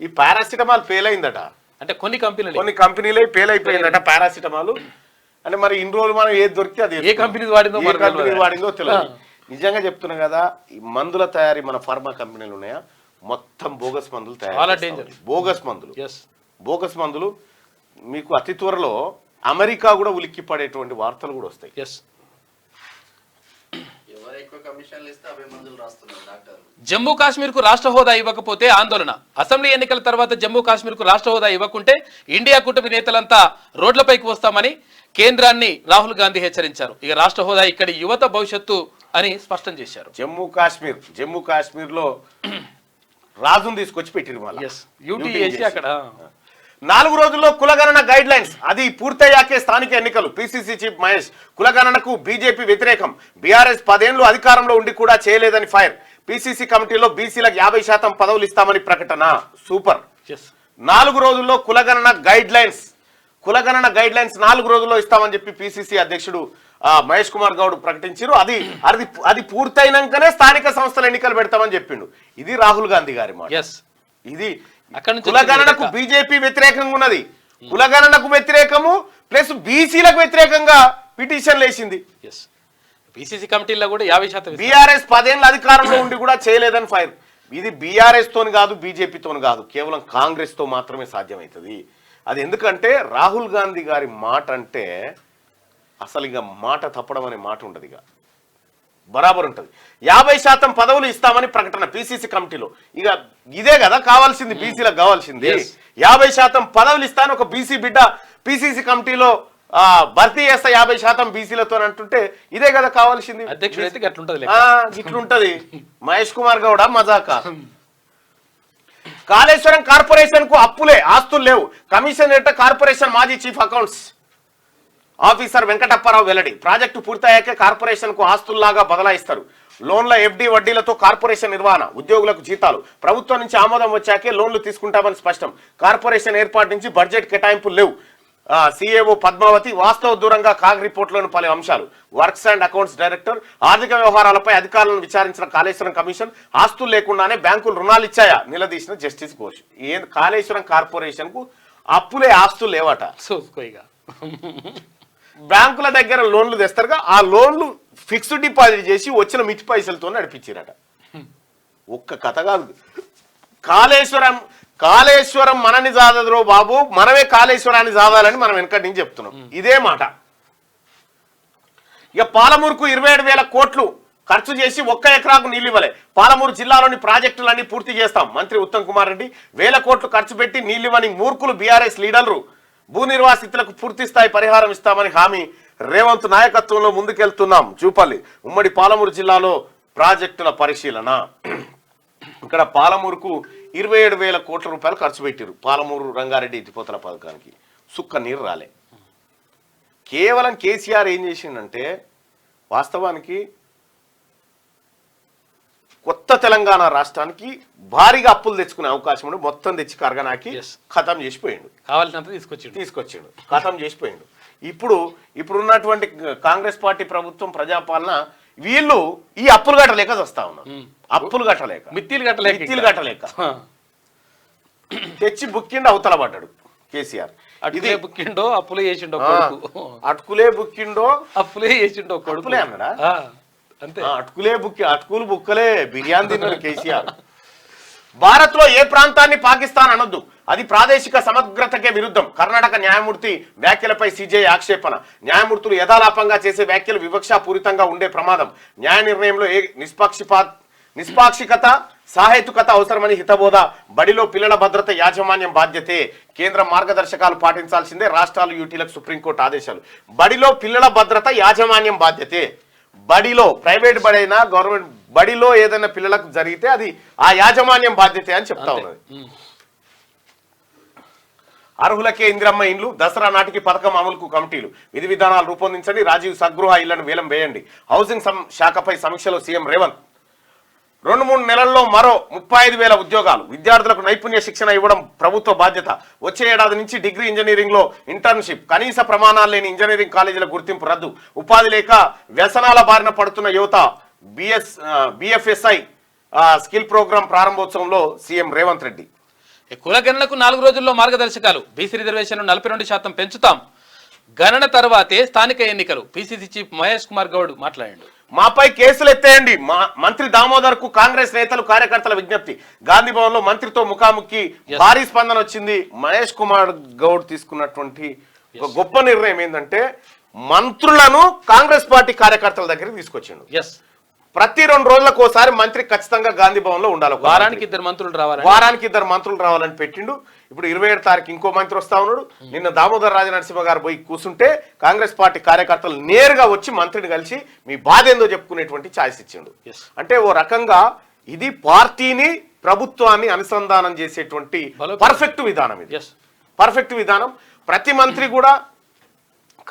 ఈ పారాసిటమాల్ ఫెయిల్ అయిందట. అంటే కొన్ని కంపెనీలే ఫెయిల్ అయిపోయిందట పారాసిటమాల్. అంటే మరి ఇన్ని రోజులు మనం ఏది దొరికితే అది ఏ కంపెనీ వాడిందో తెలియదు. నిజంగా చెప్తున్నాం కదా, ఈ మందుల తయారీ మన ఫార్మా కంపెనీలు ఉన్నాయా, మొత్తం బోగస్ మందులు తయారు. బోగస్ మందులు మీకు అతి త్వరలో అమెరికా కూడా ఉలిక్కి పడేటువంటి వార్తలు కూడా వస్తాయి. జమ్మూ కాశ్మీర్ కు రాష్ట్ర హోదా ఇవ్వకపోతే ఆందోళన. అసెంబ్లీ ఎన్నికల తర్వాత జమ్మూ కాశ్మీర్ కు రాష్ట్ర హోదా ఇవ్వకుంటే ఇండియా కూటమి నేతలంతా రోడ్లపైకి వస్తామని కేంద్రాన్ని రాహుల్ గాంధీ హెచ్చరించారు. ఇక రాష్ట్ర హోదా ఇక్కడి యువత భవిష్యత్తు అని స్పష్టం చేశారు. జమ్మూ కాశ్మీర్ లో రాజును తీసుకొచ్చి పెట్టిరు. అక్కడ 4 రోజుల్లో కులగణన గైడ్ లైన్స్. అది పూర్తయ్యాకే స్థానిక ఎన్నికలు. పిసిసి చీఫ్ మహేష్ కులగణనకు బీజేపీ వ్యతిరేకం. బీఆర్ఎస్ 10 ఏళ్లు అధికారంలో ఉండి కూడా చేయలేదని ఫైర్. పిసిసి కమిటీలో బీసీలకు 50% పదవులు ఇస్తామని ప్రకటన. సూపర్. 4 రోజుల్లో కులగణన గైడ్ లైన్స్ 4 రోజుల్లో ఇస్తామని చెప్పి పిసిసి అధ్యక్షుడు మహేష్ కుమార్ గౌడ్ ప్రకటించారు. అది పూర్తయినాకనే స్థానిక సంస్థల ఎన్నికలు పెడతామని చెప్పిండు. ఇది రాహుల్ గాంధీ గారి మాట. ఇది కులగణనకు బీజేపీ వ్యతిరేకంగా ఉన్నది. కులగణనకు వ్యతిరేకము ప్లస్ బీసీలకు వ్యతిరేకంగా పిటిషన్ లేచింది. పిసిసి కమిటీలో కూడా 50%. బీఆర్ఎస్ 10 ఏళ్ల అధికారంలో ఉండి కూడా చేయలేదని ఫైర్. ఇది బీఆర్ఎస్ తోని కాదు, బీజేపీతోని కాదు, కేవలం కాంగ్రెస్ తో మాత్రమే సాధ్యమవుతుంది. అది ఎందుకంటే రాహుల్ గాంధీ గారి మాట అంటే అసలు ఇక మాట తప్పడం అనే మాట ఉండదు, ఇక బరాబర్ ఉంటుంది. 50% పదవులు ఇస్తామని ప్రకటన పిసిసి కమిటీలో. ఇక ఇదే కదా కావాల్సింది, బీసీలకు కావాల్సింది. 50% పదవులు ఇస్తాను ఒక బీసీ బిడ్డ పిసిసి కమిటీలో భర్తీ చేస్తా 50% బీసీలతో అంటుంటే ఇదే కదా కావాల్సింది. ఇట్లుంటది. మహేష్ కుమార్ గౌడ మజాకా. కాళేశ్వరం కార్పొరేషన్ కు అప్పులే, ఆస్తులు లేవు. కమిషనరేట్ కార్పొరేషన్ మాజీ చీఫ్ అకౌంట్స్ ఆఫీసర్ వెంకటప్పారావు వెల్లడి. ప్రాజెక్టు పూర్తయ్యాకే కార్పొరేషన్ కు ఆస్తుల్లాగా బదలాయిస్తారు. లోన్ల FD వడ్డీలతో కార్పొరేషన్ నిర్వహణ, ఉద్యోగులకు జీతాలు. ప్రభుత్వం నుంచి ఆమోదం వచ్చాకే లోన్లు తీసుకుంటామని స్పష్టం. కార్పొరేషన్ ఏర్పాటు నుంచి బడ్జెట్ కేటాయింపులు లేవు. CAO పద్మావతి. వాస్తవ దూరంగా కాగ్ రిపోర్టులోని పలు అంశాలు. Works and accounts director. ఆర్థిక వ్యవహారాలపై అధికారులను విచారించిన కాళేశ్వరం కమిషన్. ఆస్తులు లేకుండానే బ్యాంకులు రుణాలు ఇచ్చాయా నిలదీసిన జస్టిస్ ఘోష్. కాళేశ్వరం కార్పొరేషన్ కు అప్పులే, ఆస్తులు లేవట. బ్యాంకుల దగ్గర లోన్లు తెస్తారుగా, ఆ లోన్లు ఫిక్స్డ్ డిపాజిట్ చేసి వచ్చిన మితి పైసలతో నడిపించారట. ఒక్క కథ కాదు. కాళేశ్వరం మనని జాదరో బాబు, మనమే కాళేశ్వరాన్ని జాదాలని మనం వెనకటి నుంచి చెప్తున్నాం. ఇదే మాట. ఇక పాలమూరుకు 27,000 కోట్లు ఖర్చు చేసి 1 ఎకరాకు నీళ్లు ఇవ్వలే. పాలమూరు జిల్లాలోని ప్రాజెక్టులన్నీ పూర్తి చేస్తాం. మంత్రి ఉత్తమ్ కుమార్ రెడ్డి. 1000 కోట్లు ఖర్చు పెట్టి నీళ్లివ్వని మూర్ఖులు బీఆర్ఎస్ లీడర్లు. భూ నిర్వాసితులకు పూర్తి స్థాయి పరిహారం ఇస్తామని హామీ. రేవంత్ నాయకత్వంలో ముందుకెళ్తున్నాం. జూపల్లి. ఉమ్మడి పాలమూరు జిల్లాలో ప్రాజెక్టుల పరిశీలన. ఇక్కడ పాలమూరుకు 27,000 కోట్ల రూపాయలు ఖర్చు పెట్టారు. పాలమూరు రంగారెడ్డి ఎత్తిపోతల పథకానికి సుక్క నీరు రాలే. కేవలం కేసీఆర్ ఏం చేసిండంటే వాస్తవానికి కొత్త తెలంగాణ రాష్ట్రానికి భారీగా అప్పులు తెచ్చుకునే అవకాశం ఉండి మొత్తం తెచ్చి కరగనాకి ఖతం చేసిపోయిండు. కావాల్సినంత తీసుకొచ్చిండు ఖతం చేసిపోయిండు. ఇప్పుడున్నటువంటి కాంగ్రెస్ పార్టీ ప్రభుత్వం ప్రజాపాలన వీళ్ళు ఈ అప్పులు కట్టలేక వస్తా ఉన్నారు. అప్పులు కట్టలేక మిత్తిలు కట్టలేక తెచ్చి బుక్కిండు అవతల పడ్డాడు కేసీఆర్. అటుకులే బుక్కిండో అప్పులే చేసిండో అటుకులే బుక్కిండో అప్పులే చేసిండో కొడుకులే అన్నాడా? అంతే. అటుకులు బుక్కలే బిర్యానీ తిన్నాడు కేసీఆర్. భారత్ లో ఏ ప్రాంతాన్ని పాకిస్తాన్ అనొద్దు, అది ప్రాదేశిక సమగ్రతకే విరుద్ధం. కర్ణాటక న్యాయమూర్తి వ్యాఖ్యలపై సిజేఐ ఆక్షేపణ. న్యాయమూర్తులు యథాలాపంగా చేసే వ్యాఖ్యలు వివక్షాపూరితంగా ఉండే ప్రమాదం. న్యాయ నిర్ణయంలో ఏ నిష్పాక్షికత సాహేతుకత అవసరమని హితబోధ. బడిలో పిల్లల భద్రత యాజమాన్యం బాధ్యతే. కేంద్ర మార్గదర్శకాలు పాటించాల్సిందే. రాష్ట్రాలు యూటీలకు సుప్రీంకోర్టు ఆదేశాలు. బడిలో పిల్లల భద్రత యాజమాన్యం బాధ్యతే. బడిలో ప్రైవేట్ బడి అయినా గవర్నమెంట్ బడిలో ఏదైనా పిల్లలకు జరిగితే అది ఆ యాజమాన్యం బాధ్యతే అని చెప్తా ఉన్నది. అర్హులకే ఇందిరమ్మ ఇండ్లు. దసరా నాటికి పథకం అమలుకు కమిటీలు. విధి విధానాలు రూపొందించండి. రాజీవ్ సగృహ ఇళ్లను వేలం వేయండి. హౌసింగ్ శాఖపై సమీక్షలో సీఎం రేవంత్. 2-3 నెలల్లో మరో 35,000 ఉద్యోగాలు. విద్యార్థులకు నైపుణ్య శిక్షణ ఇవ్వడం ప్రభుత్వ బాధ్యత. వచ్చే ఏడాది నుంచి డిగ్రీ ఇంజనీరింగ్ లో ఇంటర్న్షిప్. కనీస ప్రమాణాలు లేని ఇంజనీరింగ్ కాలేజీల గుర్తింపు రద్దు. ఉపాధి లేక వ్యసనాల బారిన పడుతున్న యువత. బిఎఫ్ఎస్ఐ స్కిల్ ప్రోగ్రాం ప్రారంభోత్సవంలో సీఎం రేవంత్ రెడ్డి. కులగణనకు 4 రోజుల్లో మార్గదర్శకాలు. బీసీ రిజర్వేషన్ 42% పెంచుతాం. గణన తర్వాతే స్థానిక ఎన్నికలు. పిసిసి చీఫ్ మహేష్ కుమార్ గౌడ్ మాట్లాడాడు. మాపై కేసులు ఎత్తేయండి. మంత్రి దామోదర్ కు కాంగ్రెస్ నేతలు కార్యకర్తల విజ్ఞప్తి. గాంధీ భవన్ లో మంత్రితో ముఖాముఖి. భారీ స్పందన వచ్చింది. మహేష్ కుమార్ గౌడ్ తీసుకున్నటువంటి ఒక గొప్ప నిర్ణయం ఏంటంటే మంత్రులను కాంగ్రెస్ పార్టీ కార్యకర్తల దగ్గరికి తీసుకొచ్చిండు. ప్రతి 2 రోజులకు ఒకసారి మంత్రి ఖచ్చితంగా గాంధీ భవన్ లో ఉండాలి. వారానికి 2 మంత్రులు రావాలని పెట్టిండు. ఇప్పుడు 27 తారీఖు ఇంకో మంత్రి వస్తా ఉన్నాడు. నిన్న దామోదర్ రాజనరసింహ గారు పోయి కూర్చుంటే కాంగ్రెస్ పార్టీ కార్యకర్తలు నేరుగా వచ్చి మంత్రిని కలిసి మీ బాధ ఏందో చెప్పుకునేటువంటి ఛాయిస్ ఇచ్చిండు. అంటే ఓ రకంగా ఇది పార్టీని ప్రభుత్వాన్ని అనుసంధానం చేసేటువంటి పర్ఫెక్ట్ విధానం. ఇది పర్ఫెక్ట్ విధానం. ప్రతి మంత్రి కూడా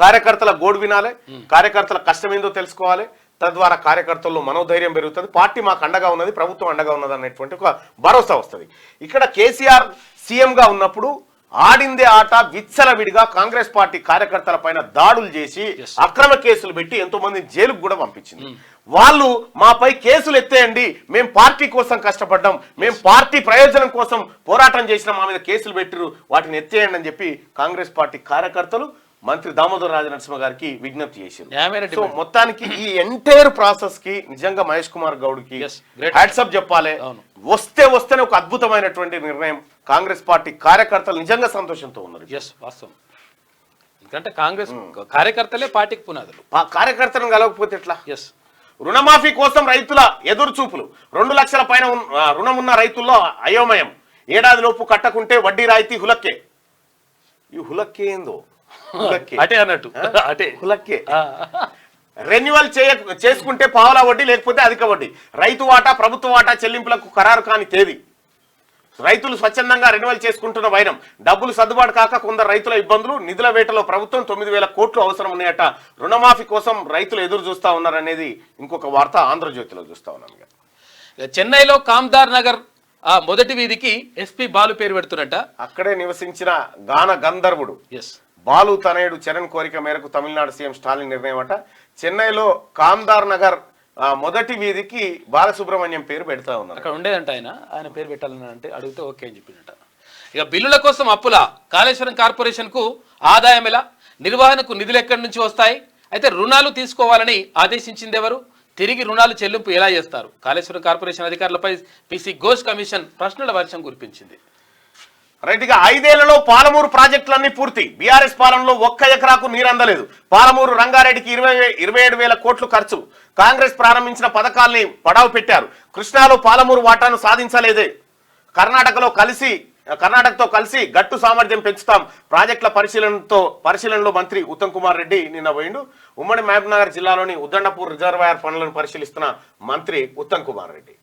కార్యకర్తల గోడు వినాలి, కార్యకర్తల కష్టం ఏందో తెలుసుకోవాలి. తద్వారా కార్యకర్తల్లో మనోధైర్యం పెరుగుతుంది. పార్టీ మాకు అండగా ఉన్నది, ప్రభుత్వం అండగా ఉన్నది అనేటువంటి ఒక భరోసా వస్తుంది. ఇక్కడ కేసీఆర్ సీఎంగా ఉన్నప్పుడు ఆడిందే ఆట విచ్చలవిడిగా కాంగ్రెస్ పార్టీ కార్యకర్తల పైన దాడులు చేసి అక్రమ కేసులు పెట్టి ఎంతో మంది జైలుకు కూడా పంపించింది. వాళ్ళు మాపై కేసులు ఎత్తేయండి, మేము పార్టీ కోసం కష్టపడ్డాం, మేము పార్టీ ప్రయోజనం కోసం పోరాటం చేసిన మా మీద కేసులు పెట్టిరు, వాటిని ఎత్తేయండి అని చెప్పి కాంగ్రెస్ పార్టీ కార్యకర్తలు మంత్రి దామోదర్ రాజనరసింహ గారికి విజ్ఞప్తి చేశారు. సో మొత్తానికి ఈ ఎంటైర్ ప్రాసెస్ కి నిజంగా మహేష్ కుమార్ గౌడ్ కి హ్యాట్సప్ చెప్పాలి. వస్తేనే ఒక అద్భుతమైనటువంటి నిర్ణయం. కాంగ్రెస్ పార్టీ కార్యకర్తలు నిజంగా సంతోషంతో ఉన్నారు. వాస్తవం. ఎందుకంటే కాంగ్రెస్ కార్యకర్తలే పార్టీకి పునాదులు. కార్యకర్తలను కలవకపోతే ఎట్లా? రుణమాఫీ కోసం రైతుల ఎదురు చూపులు. 2 లక్షల పైన రుణం ఉన్న రైతుల్లో అయోమయం. ఏడాది లోపు కట్టకుంటే వడ్డీ రాయితీ హులక్కే. ఈ హులక్కే ఏందో అటే అన్నట్టు అటే హులక్కే. రెన్యువల్ చేసుకుంటే పావలా వడ్డీ, లేకపోతే అధిక వడ్డీ. రైతు వాటా ప్రభుత్వ వాటా చెల్లింపులకు ఖరారు కాని తేదీ. రైతులు స్వచ్ఛందంగా రెన్యువల్ చేసుకుంటున్న వైనం. డబ్బులు సర్దుబాటు కాక కొందరు రైతుల ఇబ్బందులు. నిధుల వేటలో ప్రభుత్వం 9,000 కోట్లు అవసరం ఉన్నాయట. రుణమాఫీ కోసం రైతులు ఎదురు చూస్తా ఉన్నారనేది ఇంకొక వార్త ఆంధ్రజ్యోతిలో చూస్తా ఉన్నాను. చెన్నైలో కామ్దార్ నగర్ మొదటి వీధికి ఎస్పీ బాలు పేరు పెడుతున్నట్ట. అక్కడే నివసించిన గాన గంధర్వుడు బాలు తనయుడు చరణ్ కోరిక మేరకు తమిళనాడు సీఎం స్టాలిన్ నిర్ణయం అట. చెన్నైలో కామ్దార్ నగర్ మొదటి వీధికి బాలసుబ్రహ్మణ్యం పేరు పెడతా ఉన్నారు. అక్కడ ఉండేదంట ఆయన పేరు పెట్టాలని అంటే అడిగితే ఓకే అని చెప్పిందట. ఇక బిల్లుల కోసం అప్పుల. కాళేశ్వరం కార్పొరేషన్ కు ఆదాయం ఎలా? నిర్వహణకు నిధులు ఎక్కడి నుంచి వస్తాయి? అయితే రుణాలు తీసుకోవాలని ఆదేశించింది ఎవరు? తిరిగి రుణాలు చెల్లింపు ఎలా చేస్తారు? కాళేశ్వరం కార్పొరేషన్ అధికారులపై పీసీ ఘోష్ కమిషన్ ప్రశ్నల వర్షం కురిపించింది. రైట్ గా 5 ఏళ్లలో పాలమూరు ప్రాజెక్టులన్నీ పూర్తి. బీఆర్ఎస్ పాలనలో 1 ఎకరాకు నీరు అందలేదు. పాలమూరు రంగారెడ్డికి 27,000 కోట్లు ఖర్చు. కాంగ్రెస్ ప్రారంభించిన పథకాల్ని పడావు పెట్టారు. కృష్ణాలో పాలమూరు వాటాను సాధించలేదే. కర్ణాటకతో కలిసి గట్టు సామర్థ్యం పెంచుతాం. ప్రాజెక్టుల పరిశీలనలో మంత్రి ఉత్తమ్ కుమార్ రెడ్డి నిన్న పోయిండు. ఉమ్మడి మహబూబ్నగర్ జిల్లాలోని ఉద్దండపూర్ రిజర్వాయర్ పనులను పరిశీలిస్తున్న మంత్రి ఉత్తమ్ కుమార్ రెడ్డి.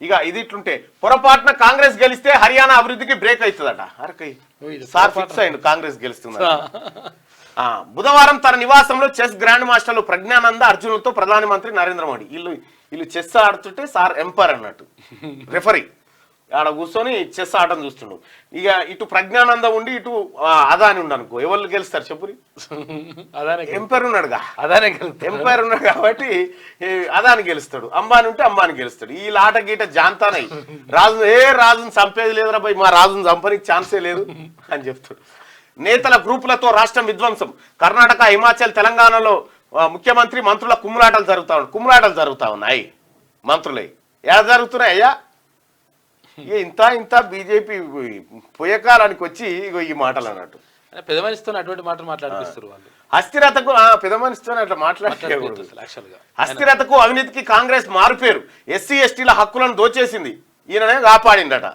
ఇక ఇది ఇట్లుంటే పొరపాటున కాంగ్రెస్ గెలిస్తే హర్యానా అభివృద్ధికి బ్రేక్ అవుతుందట. సార్ ఫిక్స్ అయిండు కాంగ్రెస్ గెలుస్తుంది. బుధవారం తన నివాసంలో చెస్ గ్రాండ్ మాస్టర్లు ప్రజ్ఞానంద అర్జునులతో ప్రధానమంత్రి నరేంద్ర మోడీ వీళ్ళు చెస్ ఆడుతుంటే సార్ ఎంపైర్ అన్నట్టు రెఫరీ ఆడ కూర్చొని చెస్ ఆటం చూస్తుండు. ఇక ఇటు ప్రజ్ఞానంద ఉండి ఇటు అదాని ఉండు అనుకో, ఎవరు గెలుస్తారు చెప్పురి? ఎంపైర్ ఉన్నాడుగా, ఎంపైర్ ఉన్నాడు కాబట్టి అదాని గెలుస్తాడు, అంబానీ ఉంటే అంబానీ గెలుస్తాడు. ఈ లాట గీట జాంతానై రాజుని చంపేది లేదురా భయ్, మా రాజుని చంపనికి ఛాన్సే లేదు అని చెప్తాడు. నేతల గ్రూపులతో రాష్ట్రం విధ్వంసం. కర్ణాటక, హిమాచల్, తెలంగాణలో ముఖ్యమంత్రి మంత్రుల కుమ్ములాటలు జరుగుతా ఉన్నాయి. మంత్రులై ఎలా జరుగుతున్నాయి అయ్యా? ఇంత బీజేపీ పోయేకాలానికి వచ్చి ఇగో ఈ మాటలు అన్నట్టు పెద్ద మనిషితో అటువంటి మాటలు మాట్లాడిస్తారు వాళ్ళు. అస్థిరతకు పెద్ద మనిషితో అట్లా మాట్లాడకూడదు. అస్థిరతకు అవినీతికి కాంగ్రెస్ మారుపేరు. ఎస్సీ ఎస్టీల హక్కులను దోచేసింది, ఈయననే కాపాడిందట.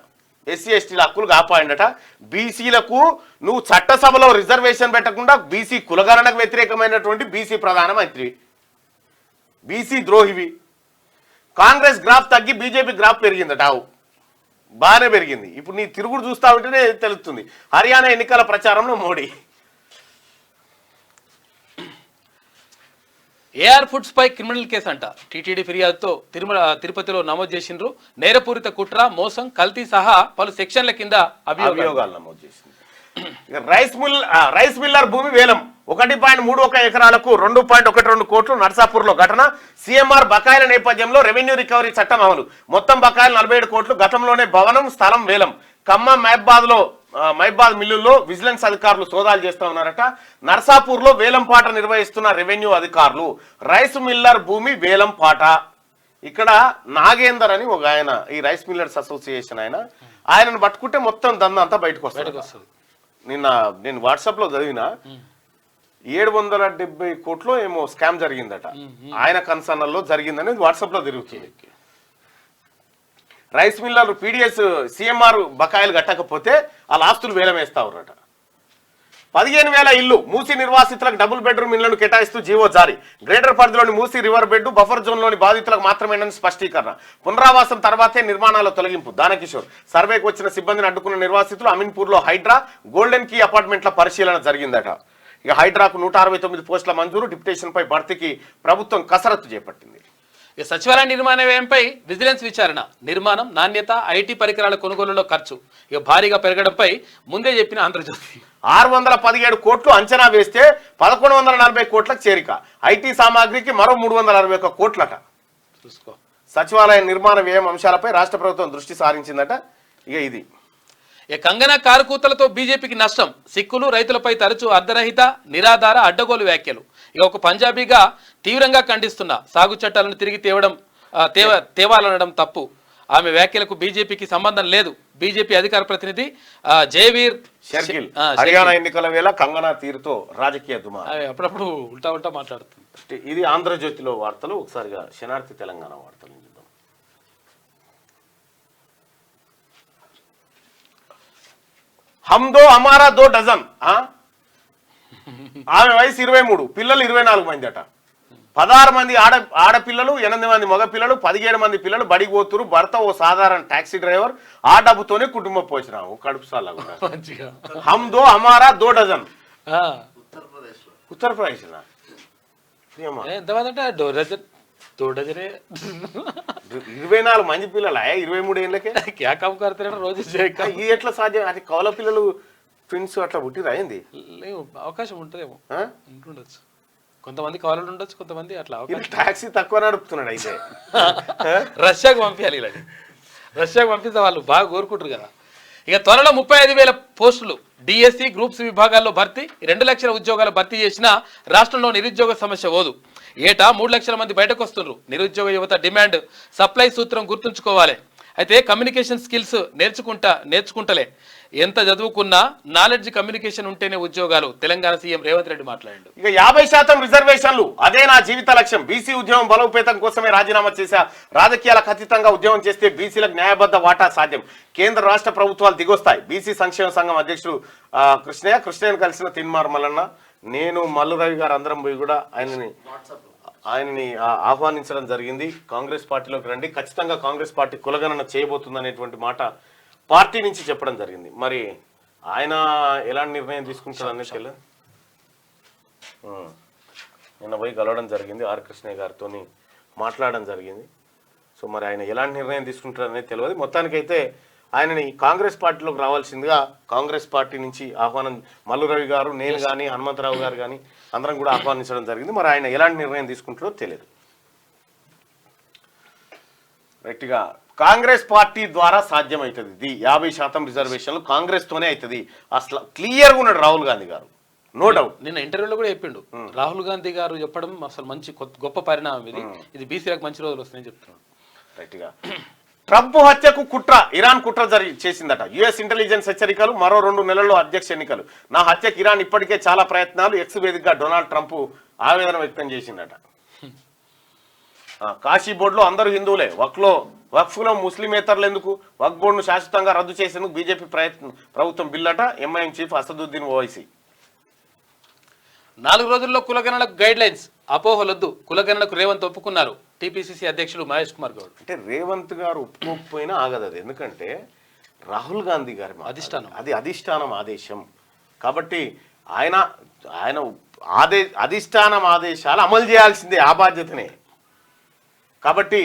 ఎస్సీ ఎస్టీల హక్కులు కాపాడిందట. బీసీలకు నువ్వు చట్టసభలో రిజర్వేషన్ పెట్టకుండా బీసీ కులగణనకు వ్యతిరేకమైనటువంటి బీసీ ప్రధానమంత్రి, బీసీ ద్రోహివి. కాంగ్రెస్ గ్రాఫ్ తగ్గి బీజేపీ గ్రాఫ్ పెరిగిందట. బాగానే పెరిగింది. ఇప్పుడు నీ తిరుగుడు చూస్తా ఉంటేనే తెలుస్తుంది. హర్యానా ఎన్నికల ప్రచారంలో మోడీ. ఏఆర్ ఫుడ్స్ పై క్రిమినల్ కేసు అంట. టీటీడీ ఫిర్యాదుతో తిరుపతిలో నమోదు చేసిండ్రు. నేరపూరిత కుట్ర, మోసం, కల్తీ సహా పలు సెక్షన్ల కింద అభియోగాలు నమోదు చేసింది. రైస్ మిల్లర్ భూమి వేలం 1.31 ఎకరాలకు 2.12 కోట్లు. నర్సాపూర్లో ఘటన. సీఎంఆర్ బకాయిల నేపథ్యంలో రెవెన్యూ రికవరీ చట్టం అమలు. మొత్తం బకాయిలు 47 కోట్లు. గతంలోనే భవనం, స్థలం వేలం. ఖమ్మం, మైబాద్ మిల్లుల్లో విజిలెన్స్ అధికారులు సోదాలు చేస్తా ఉన్నారట. నర్సాపూర్లో వేలం పాట నిర్వహిస్తున్న రెవెన్యూ అధికారులు. రైస్ మిల్లర్ భూమి వేలం పాట. ఇక్కడ నాగేందర్ అని ఒక ఆయన, ఈ రైస్ మిల్లర్స్ అసోసియేషన్ ఆయనను పట్టుకుంటే మొత్తం దందంతా బయటకు వస్తుంది. నిన్న నేను వాట్సాప్ లో చదివిన 770 కోట్లు ఏమో స్కామ్ జరిగిందట. ఆయన కన్సర్నల్లో జరిగిందని వాట్సాప్ లో తిరుగుతుంది. రైస్ మిల్లర్లు పీడిఎస్ సీఎంఆర్ బకాయిలు కట్టకపోతే వాళ్ళ ఆస్తులు వేలం వేస్తా ఉన్నారట. 15,000 ఇల్లు మూసీ నిర్వాసితులకు డబుల్ బెడ్రూమ్ ఇళ్లను కేటాయిస్తూ జీవో జారీ. గ్రేటర్ పరిధిలోని Musi river bed buffer zone లోని బాధితులకు మాత్రమేనని స్పష్టీకరణ. పునరావాసం తర్వాతే నిర్మాణాల తొలగింపు. దానకిషోర్. సర్వేకు వచ్చిన సిబ్బందిని అడ్డుకున్న నిర్వాసితులు. అమీన్పూర్ లో హైడ్రా, గోల్డెన్ కీ అపార్ట్మెంట్ల పరిశీలన జరిగిందట. ఇక హైడ్రాకు 169 పోస్టుల మంజూరు. డిప్యుటేషన్ పై భర్తీకి ప్రభుత్వం కసరత్తు చేపట్టింది. సచివాలయ నిర్మాణ వ్యయంపై విజిలెన్స్ విచారణ. నిర్మాణం, నాణ్యత, ఐటీ పరికరాల కొనుగోలులో ఖర్చు భారీగా పెరగడంపై ముందే చెప్పిన ఆంధ్రజ్యోతి. 617 కోట్లు అంచనా వేస్తే 1140 కోట్లకు చేరిక. ఐటీ సామాగ్రికి మరో 361 కోట్లట. చూసుకో. సచివాలయ నిర్మాణ వ్యయం అంశాలపై రాష్ట్ర ప్రభుత్వం దృష్టి సారించిందట. ఇక ఇది కంగనా కారుకూతలతో బీజేపీకి నష్టం. సిక్కులు, రైతులపై తరచూ అర్ధరహిత, నిరాధార, అడ్డగోలు వ్యాఖ్యలు. ఇక ఒక పంజాబీగా తీవ్రంగా ఖండిస్తున్న సాగు చట్టాలను తిరిగి తేవాలనడం తప్పు. ఆమె వ్యాఖ్యలకు బీజేపీకి సంబంధం లేదు. బీజేపీ అధికార ప్రతినిధి జయవీర్ షర్గిల్. హర్యానా ఎన్నికల వేళ కంగనా తీరుతో రాజకీయ దుమా. అప్పుడప్పుడు ఉల్టా మాట్లాడుతుంది. ఇది ఆంధ్రజ్యోతిలో వార్తలు. ఒకసారిగా శనార్థి తెలంగాణ వార్తలు చూద్దాం. హమ్దో హమారా దో డజన్. ఆమె వయసు 23, పిల్లలు 24 మంది అట. 16 మంది ఆడపిల్లలు, 8 మంది మగ పిల్లలు, 17 మంది పిల్లలు బడికి పోతురు. భర్త ఓ సాధారణ టాక్సీ డ్రైవర్. ఆ డబ్బుతోనే కుటుంబం పోసినాము. కడుపు సాలా. హమ్దో హమారా దో డజన్. ఉత్తరప్రదేశ్. ఎంతమంది అంటే 24 మంది పిల్లలు 23 ఏళ్ళకే రోజు ఎట్లా సాధ్యం? అది కౌల పిల్లలు ట్విన్స్ అట్లా పుట్టిరా అయింది? అవకాశం ఉంటుందేమో, ఉంటుండొచ్చు. కొంతమంది కావాలని ఉండొచ్చు, కొంతమంది అట్లా. టాక్సీ తక్కువ నడుపుతున్నాడు అయితే. రష్యాకు పంపించాలి. ఇలా రష్యాకు పంపిస్తే వాళ్ళు బాగా కోరుకుంటారు కదా. ఇక త్వరలో 35,000 పోస్టులు డిఎస్సి, గ్రూప్స్ విభాగాల్లో భర్తీ. 2 లక్షల ఉద్యోగాలు భర్తీ చేసిన రాష్ట్రంలో నిరుద్యోగ సమస్య పోదు. ఏటా 3 లక్షల మంది బయటకు వస్తున్నారు. నిరుద్యోగ యువత డిమాండ్ సప్లై సూత్రం గుర్తుంచుకోవాలి. అయితే కమ్యూనికేషన్ స్కిల్స్ నేర్చుకుంటలే. ఎంత చదువుకున్నా నాలెడ్జ్, కమ్యూనికేషన్ ఉంటేనే ఉద్యోగాలు. తెలంగాణ సీఎం రేవంత్ రెడ్డి మాట్లాడాడు. ఇక 50% రిజర్వేషన్లు అదే నా జీవిత లక్ష్యం. బీసీ ఉద్యమం బలోపేతం కోసమే రాజీనామా చేశా. రాజకీయాలకు అతీతంగా ఉద్యమం చేస్తే బీసీలకు న్యాయబద్ధ వాటా సాధ్యం. కేంద్ర రాష్ట్ర ప్రభుత్వాలు దిగొస్తాయి. బీసీ సంక్షేమ సంఘం అధ్యక్షుడు కృష్ణయ్యను కలిసిన తిన్మార్ మల్లన్న, నేను మల్లు రవి గారు అందరం పోయి కూడా ఆయనని ఆహ్వానించడం జరిగింది. కాంగ్రెస్ పార్టీలోకి రండి, ఖచ్చితంగా కాంగ్రెస్ పార్టీ కులగణన చేయబోతుంది అనేటువంటి మాట పార్టీ నుంచి చెప్పడం జరిగింది. మరి ఆయన ఎలాంటి నిర్ణయం తీసుకుంటారు అనేది తెలియదు. నిన్న పోయి కలవడం జరిగింది, ఆర్ కృష్ణయ్య గారితో మాట్లాడడం జరిగింది. సో మరి ఆయన ఎలాంటి నిర్ణయం తీసుకుంటారనేది తెలియదు. మొత్తానికైతే ఆయనని కాంగ్రెస్ పార్టీలోకి రావాల్సిందిగా కాంగ్రెస్ పార్టీ నుంచి ఆహ్వానం మల్లు రవి గారు, నేను కానీ, హనుమంతరావు గారు కానీ అందరం కూడా ఆహ్వానించడం జరిగింది. మరి ఆయన ఎలాంటి నిర్ణయం తీసుకుంటారో తెలియదు. రైట్గా కాంగ్రెస్ పార్టీ ద్వారా సాధ్యమవుతుంది ఇది 50% రిజర్వేషన్లు కాంగ్రెస్తోనే అవుతుంది. అసలు క్లియర్గా ఉన్నాడు రాహుల్ గాంధీ గారు, నో డౌట్. నిన్న ఇంటర్వ్యూలో కూడా చెప్పిండు రాహుల్ గాంధీ గారు చెప్పడం అసలు మంచి గొప్ప పరిణామం ఇది బీసీలకు మంచి రోజులు వస్తాయని చెప్తున్నాడు. రైట్గా ట్రంప్ హత్యకు కుట్ర, ఇరాన్ కుట్ర చేసిందట. యుఎస్ ఇంటెలిజెన్స్ హెచ్చరికలు, మరో 2 నెలల్లో అధ్యక్ష ఎన్నికలు. నా హత్యకు ఇరాన్ ఇప్పటికే చాలా ప్రయత్నాలు, ఎక్స్ వేదికగా డొనాల్డ్ ట్రంప్ ఆవేదన వ్యక్తం చేసిందట. కాశీ బోర్డులో అందరూ హిందువులే, వక్ఫ్లో ముస్లిమేతరులు ఎందుకు, వక్ఫ్ బోర్డును శాశ్వతంగా రద్దు చేసేందుకు బీజేపీ ప్రభుత్వం బిల్లట. MIM chief Asaduddin Owaisi. 4 రోజుల్లో కులగణనకు గైడ్ లైన్స్, అపోహలొద్దు, కులగణనకు రేవంత్ ఒప్పుకున్నారు. టీపీసీసీ అధ్యక్షులు మహేష్ కుమార్ గౌడ్. అంటే రేవంత్ గారు ఒప్పుకోకపోయినా ఆగదు అది, ఎందుకంటే రాహుల్ గాంధీ గారి అధిష్టానం ఆదేశం కాబట్టి ఆయన అధిష్టానం ఆదేశాలు అమలు చేయాల్సిందే, ఆ బాధ్యతనే. కాబట్టి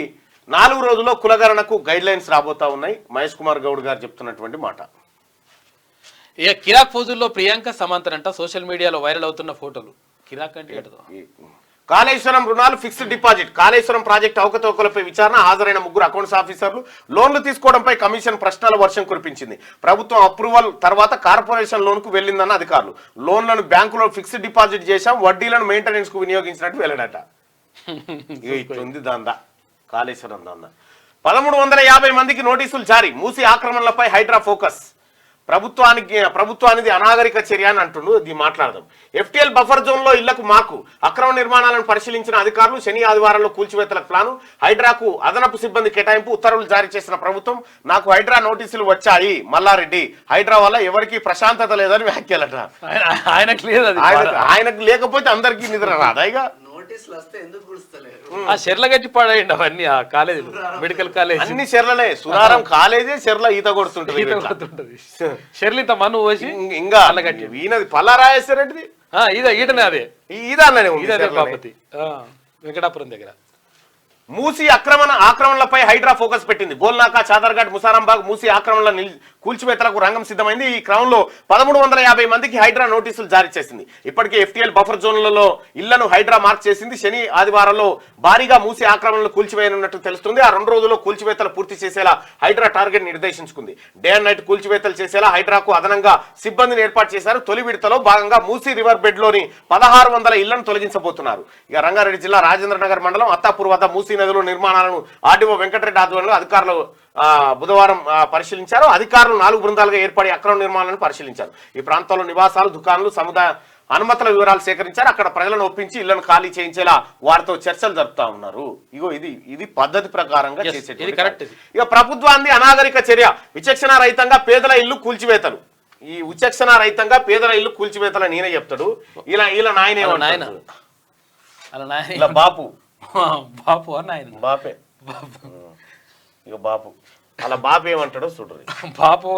4 రోజుల్లో కులగణనకు గైడ్ లైన్స్ రాబోతా ఉన్నాయి. మహేష్ కుమార్ గౌడ్ గారు చెప్తున్నటువంటి మాట. ఇక కిరాక్ ఫోజుల్లో ప్రియాంక సమాంతరంట సోషల్ మీడియాలో వైరల్ అవుతున్న ఫోటోలు. కిరాక్ అంటే కాళేశ్వరం రుణాలు ఫిక్స్డ్ డిపాజిట్, కాళేశ్వరం ప్రాజెక్టు అవకతవకలపై విచారణ, హాజరైన 3 అకౌంట్స్ ఆఫీసర్లు. లోన్లు తీసుకోవడంపై కమిషన్ ప్రశ్నల వర్షం కురిపించింది. ప్రభుత్వం అప్రూవల్ తర్వాత కార్పొరేషన్ లోన్కు వెళ్ళిందన్న అధికారులు. లోన్లను బ్యాంకులో ఫిక్స్డ్ డిపాజిట్ చేశాం, వడ్డీలను మెయింటెనెన్స్ కు వినియోగించినట్టు వెళ్ళడట. ఇట్లుంది దందా, కాళేశ్వరం దందా. 1350 మందికి నోటీసులు జారీ, మూసి ఆక్రమణలపై హైడ్రా ఫోకస్. ప్రభుత్వానికి అనాగరిక చర్య అని అంటుండు. ఇది మాట్లాడదాం. ఎఫ్టీఎల్ బఫర్ జోన్ లో ఇళ్లకు మాకు అక్రమ నిర్మాణాలను పరిశీలించిన అధికారులు. శని ఆదివారంలో కూల్చివేతలకు ప్లాను, హైడ్రాకు అదనపు సిబ్బంది కేటాయింపు, ఉత్తర్వులు జారీ చేసిన ప్రభుత్వం. నాకు హైడ్రా నోటీసులు వచ్చాయి మల్లారెడ్డి. హైడ్రా వల్ల ఎవరికి ప్రశాంతత లేదని వ్యాఖ్యలట. ఆయనకు లేకపోతే అందరికీ నిద్ర రాదాయిగా. ఆ చెర్ల గట్టి పడేయండి అవన్నీ. ఆ కాలేజీలు, మెడికల్ కాలేజ్ అన్ని చెర్లలే. సురారం కాలేజే చెర్ల ఈత కొడుతుంటది. చెర్లు ఇంత మన్ను పోసి ఇంకా ఈయనది పల్లారాజేశ్వరరెడ్డిది ఈటనే అదే ఈదానే బాపతి వెంకటాపురం దగ్గర. మూసి ఆక్రమణలపై హైడ్రా ఫోకస్ పెట్టింది. గోల్నాకా, చాదర్ఘాట్, ముసారాంబాగ్ మూసి ఆక్రమణల కూల్చివేతలకు రంగం సిద్ధమైంది. ఈ క్రమంలో 1350 మందికి హైడ్రా నోటీసులు జారీ చేసింది. ఇప్పటికే ఎఫ్టీఎల్ బఫర్ జోన్లలో ఇళ్లను హైడ్రా మార్క్ చేసింది. శని ఆదివారంలో భారీగా మూసి ఆక్రమణలు కూల్చివేయనున్నట్టు తెలుస్తుంది. ఆ 2 రోజుల్లో కూల్చివేతలు పూర్తి చేసేలా హైడ్రా టార్గెట్ నిర్దేశించుకుంది. డే అండ్ నైట్ కూల్చివేతలు చేసేలా హైడ్రాకు అదనంగా సిబ్బందిని ఏర్పాటు చేశారు. తొలి విడతలో భాగంగా మూసి రివర్ బెడ్ లోని 1600 ఇళ్లను తొలగించబోతున్నారు. ఇక రంగారెడ్డి జిల్లా రాజేంద్రనగర్ మండలం అత్తాపూర్ వద్ద మూసి నదిలో నిర్మాణాలను ఆర్డీఓ వెంకటరెడ్డి ఆధ్వర్యంలో అధికారులు బుధవారం పరిశీలించారు. అధికారులు 4 బృందాలుగా ఏర్పడి అక్రమ నిర్మాణాలను పరిశీలించారు. ఈ ప్రాంతంలో నివాసాలు, దుకాణాలు, సముదాయ అనుమతుల వివరాలు సేకరించారు. అక్కడ ప్రజలను ఒప్పించి ఇళ్లను ఖాళీ చేయించేలా వారితో చర్చలు జరుపుతా ఉన్నారు. ఇగో ఇది పద్ధతి ప్రకారంగా చేసేది. ఇక ప్రభుత్వాన్ని అనాగరిక చర్య, విచక్షణ రహితంగా పేదల ఇల్లు కూల్చివేతలు. ఈ విచక్షణ రహితంగా పేదల ఇల్లు కూల్చివేతలు నేనే చెప్తాడు. ఇలా నాయన బాపు బాపు నాయన బాపే ఇక బాపు అలా బాపు ఏమంటాడో చూడరు. బాపు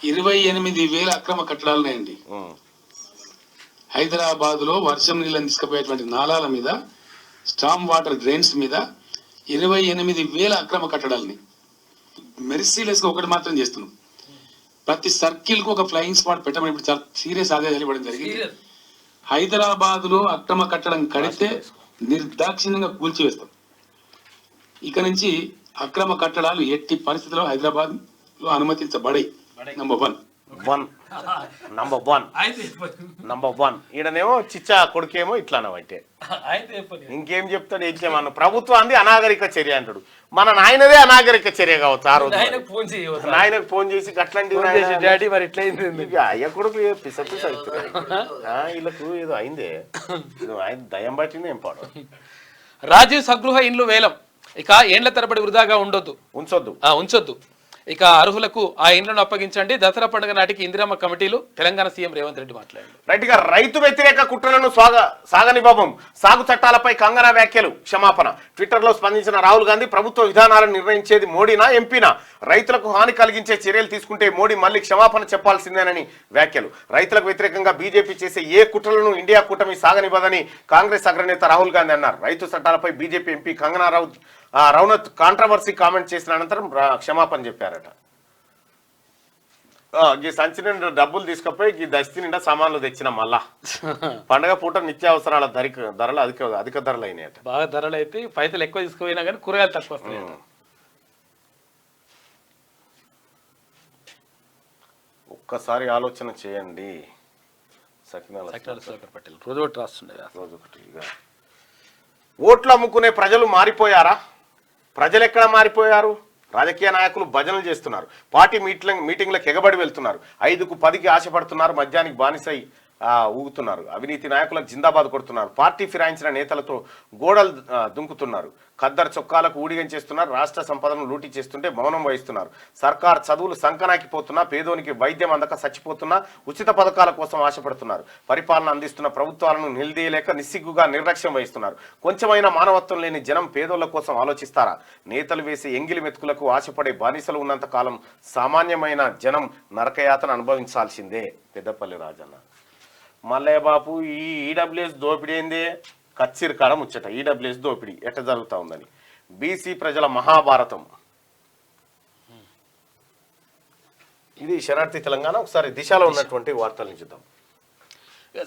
28,000 అక్రమ కట్టడాలున్నాయండి. హైదరాబాద్ లో వర్షం నీళ్ళని తీసుకుపోయేటువంటి నాలాల మీద, స్టామ్ వాటర్ డ్రైన్స్ మీద 28,000 అక్రమ కట్టడాలని మెరిసీలెస్ గా ఒకటి మాత్రం చేస్తున్నాం. ప్రతి సర్కిల్ కు ఒక ఫ్లయింగ్ స్పాట్ పెట్టమని ఇప్పుడు చాలా సీరియస్ ఆదేశాలు ఇవ్వడం జరిగింది. హైదరాబాద్ లో అక్రమ కట్టడం కడితే నిర్దాక్షిణ్యంగా కూల్చివేస్తాం. ఇక నుంచి అక్రమ కట్టడాలు ఎట్టి పరిస్థితుల్లో హైదరాబాద్ లో అనుమతించబడే. నంబర్ వన్ ఈడనేమో చిచ్చా కొడుకేమో ఇట్లానో అంటే ఇంకేం చెప్తాడు. ఏమన్నా ప్రభుత్వాన్ని అనాగరిక చర్య అంటాడు. మన నాయనదే అనాగరిక చర్య కావచ్చు. ఆ రోజు నాయనకు ఫోన్ చేసి అట్లాంటి మరి ఇట్లా అయ్య కొడుకు పిసపిస అవుతుంది. వీళ్ళకు ఏదో అయిందే, ఆయన దయం పట్టింది ఏం పాడు. రాజీవ్ స్వగృహ ఇండ్లు వేలం. ఇక ఏండ్ల తరబడి వృధాగా ఉంచొద్దు. ఇక అర్హులకు ఆ ఇండ్లను అప్పగించండి. దసరా పండుగ నాటికి ఇందిరమ్మ కమిటీలు. తెలంగాణ సీఎం రేవంత్ రెడ్డి మాట్లాడారు. రైట్ గా రైతు వ్యతిరేక కుట్రలను సాగనివ్వం. సాగు చట్టాలపై కంగనా వ్యాఖ్యలు క్షమాపణ. ట్విట్టర్ లో స్పందించిన రాహుల్ గాంధీ ప్రభుత్వ విధానాలను నిర్ణయించేది మోడీనా ఎంపీనా? రైతులకు హాని కలిగించే చర్యలు తీసుకుంటే మోడీ మళ్ళీ క్షమాపణ చెప్పాల్సిందేనని వ్యాఖ్యలు. రైతులకు వ్యతిరేకంగా బీజేపీ చేసే ఏ కుట్రలను ఇండియా కూటమి సాగనివ్వదని కాంగ్రెస్ అగ్రనేత రాహుల్ గాంధీ అన్నారు. రైతు చట్టాలపై BJP MP Kangana Ranaut controversy comment చేసిన అనంతరం క్షమాపణ చెప్పారట. ఈ సంచి నిండా డబ్బులు తీసుకుపోయి ఈ దస్తి నిండా సామాన్లు తెచ్చిన మళ్ళా పండగ పూట నిత్యావసరాల ధరలు అధిక ధరలు అయినాయట. బాగా ధరలు అయితే పైసలు ఎక్కువ తీసుకుపోయినా కానీ కూరగాయలు తక్కువ వస్తాయి. ఒక్కసారి ఆలోచన చేయండి. పటేల్ రోజు ఒకటి రాస్తుండే. రోజు ఒకటి. ఓట్లు అమ్ముకునే ప్రజలు మారిపోయారా? ప్రజలు ఎక్కడ మారిపోయారు? రాజకీయ నాయకులు భజనలు చేస్తున్నారు, పార్టీ మీటింగ్లకు ఎగబడి వెళ్తున్నారు, 5కు 10కి ఆశపడుతున్నారు, మద్యానికి బానిసై ఊగుతున్నారు, అవినీతి నాయకులకు జిందాబాద్ కొడుతున్నారు, పార్టీ ఫిరాయించిన నేతలతో గోడలు దుంకుతున్నారు, ఖద్దరు చొక్కాలకు ఊడిగం చేస్తున్నారు, రాష్ట్ర సంపదను లూటీ చేస్తుంటే మౌనం వహిస్తున్నారు, సర్కార్ చదువులు సంకనాకిపోతున్నా, పేదోనికి వైద్యం అందక చచ్చిపోతున్నా, ఉచిత పథకాల కోసం ఆశపడుతున్నారు, పరిపాలన అందిస్తున్న ప్రభుత్వాలను నిలదీయలేక నిస్సిగ్గుగా నిర్లక్ష్యం వహిస్తున్నారు. కొంచెమైనా మానవత్వం లేని జనం పేదోళ్ల కోసం ఆలోచిస్తారా? నేతలు వేసే ఎంగిలి మెతుకులకు ఆశపడే బానిసలు ఉన్నంత కాలం సామాన్యమైన జనం నరకయాతను అనుభవించాల్సిందే. పెద్దపల్లి రాజన్న. మల్లయ్య బాపు, ఈ ఈడబ్ల్యూఎస్ దోపిడీ ఏందే? కచ్చిరి కాడ ముచ్చట. ఈడబ్ల్యూఎస్ దోపిడీ ఎట్ట జరుగుతూ ఉందని బీసీ ప్రజల మహాభారతం. ఇది శరణార్థి తెలంగాణ. ఒకసారి దిశలో ఉన్నటువంటి వార్తలను చూద్దాం.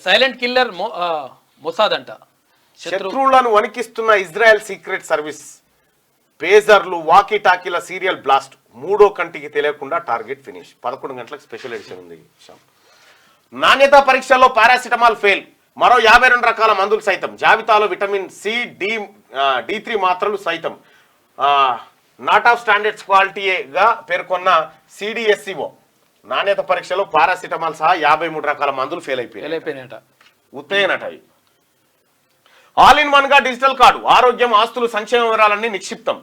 సైలెంట్ కిల్లర్ మొసాద్ అంట. శత్రువులను వణికిస్తున్న ఇజ్రాయెల్ సీక్రెట్ సర్వీస్. పేజర్లు, వాకీ టాకీల సీరియల్ బ్లాస్ట్. 3వ కంటికి తెలియకుండా టార్గెట్ ఫినిష్. 11 గంటలకు స్పెషల్ ఎడిషన్ ఉంది. నాణ్యతా పరీక్షల్లో పారాసిటమాల్ ఫెయిల్. మరో 52 రకాల మందులు సైతం. జాబితాలో విటమిన్ సి, D3 మాత్రలు సైతం. నాట్ ఆఫ్ స్టాండర్డ్స్ క్వాలిటీగా పేర్కొన్న CDSCO. నాణ్యత పరీక్షలో పారాసిటమాల్ సహా 53 రకాల మందులు ఫెయిల్ అయిపోయాయట. ఉత్తేనట. ఆల్ ఇన్ వన్ గా డిజిటల్ కార్డు. ఆరోగ్యం, ఆస్తులు, సంక్షేమ వివరాలన్నీ నిక్షిప్తం.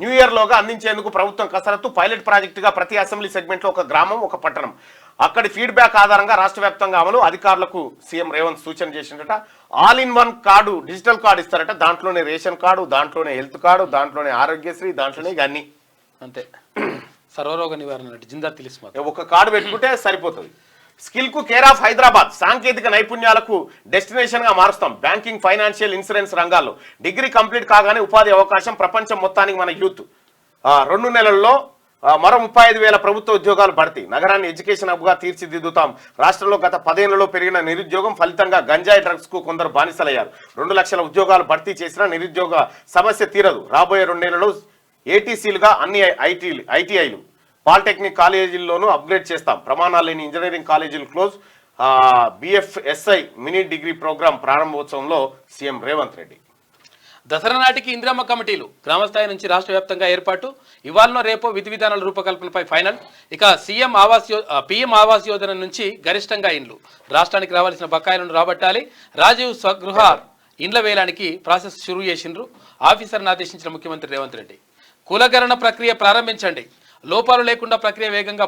న్యూ ఇయర్ లోగా అందించేందుకు ప్రభుత్వం కసరత్తు. పైలట్ ప్రాజెక్టుగా ప్రతి అసెంబ్లీ సెగ్మెంట్ లో ఒక గ్రామం, ఒక పట్టణం. అక్కడి ఫీడ్బ్యాక్ ఆధారంగా రాష్ట్ర వ్యాప్తంగా అమలు. అధికారులకు సీఎం రేవంత్ సూచన చేసిందట. All in one card, digital card ఇస్తారట. దాంట్లోనే రేషన్ కార్డు, దాంట్లోనే హెల్త్ కార్డు, దాంట్లోనే ఆరోగ్యశ్రీ, దాంట్లోనే ఇవన్నీ అంతే. సర్వరోగ నివారణ జిందా తెలిసి ఒక కార్డు పెట్టుకుంటే సరిపోతుంది. స్కిల్ కు కేర్ ఆఫ్ హైదరాబాద్. సాంకేతిక నైపుణ్యాలకు డెస్టినేషన్ గా మారుస్తాం. బ్యాంకింగ్, ఫైనాన్షియల్, ఇన్సూరెన్స్ రంగాల్లో డిగ్రీ కంప్లీట్ కాగానే ఉపాధి అవకాశం. ప్రపంచం మొత్తానికి మన యూత్. 2 నెలల్లో మరో 35,000 ప్రభుత్వ ఉద్యోగాలు భర్తీ. నగరాన్ని ఎడ్యుకేషన్ హబ్ గా తీర్చిదిద్దుతాం. రాష్ట్రంలో గత 10 ఏళ్లలో పెరిగిన నిరుద్యోగం ఫలితంగా గంజాయి డ్రగ్స్ కు కొందరు బానిసలయ్యారు. 2 లక్షల ఉద్యోగాలు భర్తీ చేసినా నిరుద్యోగ సమస్య తీరదు. రాబోయే 2 నెలల్లో ఏటీసీలుగా అన్ని ఐటీఐలు, పాలిటెక్నిక్ కాలేజీల్లోనూ అప్గ్రేడ్ చేస్తాం. ప్రమాణాలు లేని ఇంజనీరింగ్ కాలేజీలు close. BFSI mini degree program ప్రారంభోత్సవంలో సీఎం రేవంత్ రెడ్డి. దసరా నాటికి ఇందిరమ్మ కమిటీలు గ్రామస్థాయి నుంచి రాష్ట్ర వ్యాప్తంగా ఏర్పాటు. ఇవాళ రేపో విధి విధానాల రూపకల్పనపై ఫైనల్. ఇక PM ఆవాస్ యోజన నుంచి గరిష్టంగా ఇండ్లు. రాష్ట్రానికి రావాల్సిన బకాయిలను రాబట్టాలి. రాజీవ్ స్వగృహ ఇండ్ల వేలానికి ప్రాసెస్ షురూ చేసిండ్రు. ఆఫీసర్ను ఆదేశించిన ముఖ్యమంత్రి రేవంత్ రెడ్డి. కులగణన ప్రక్రియ ప్రారంభించండి. లోపాలు లేకుండా ప్రక్రియ వేగంగా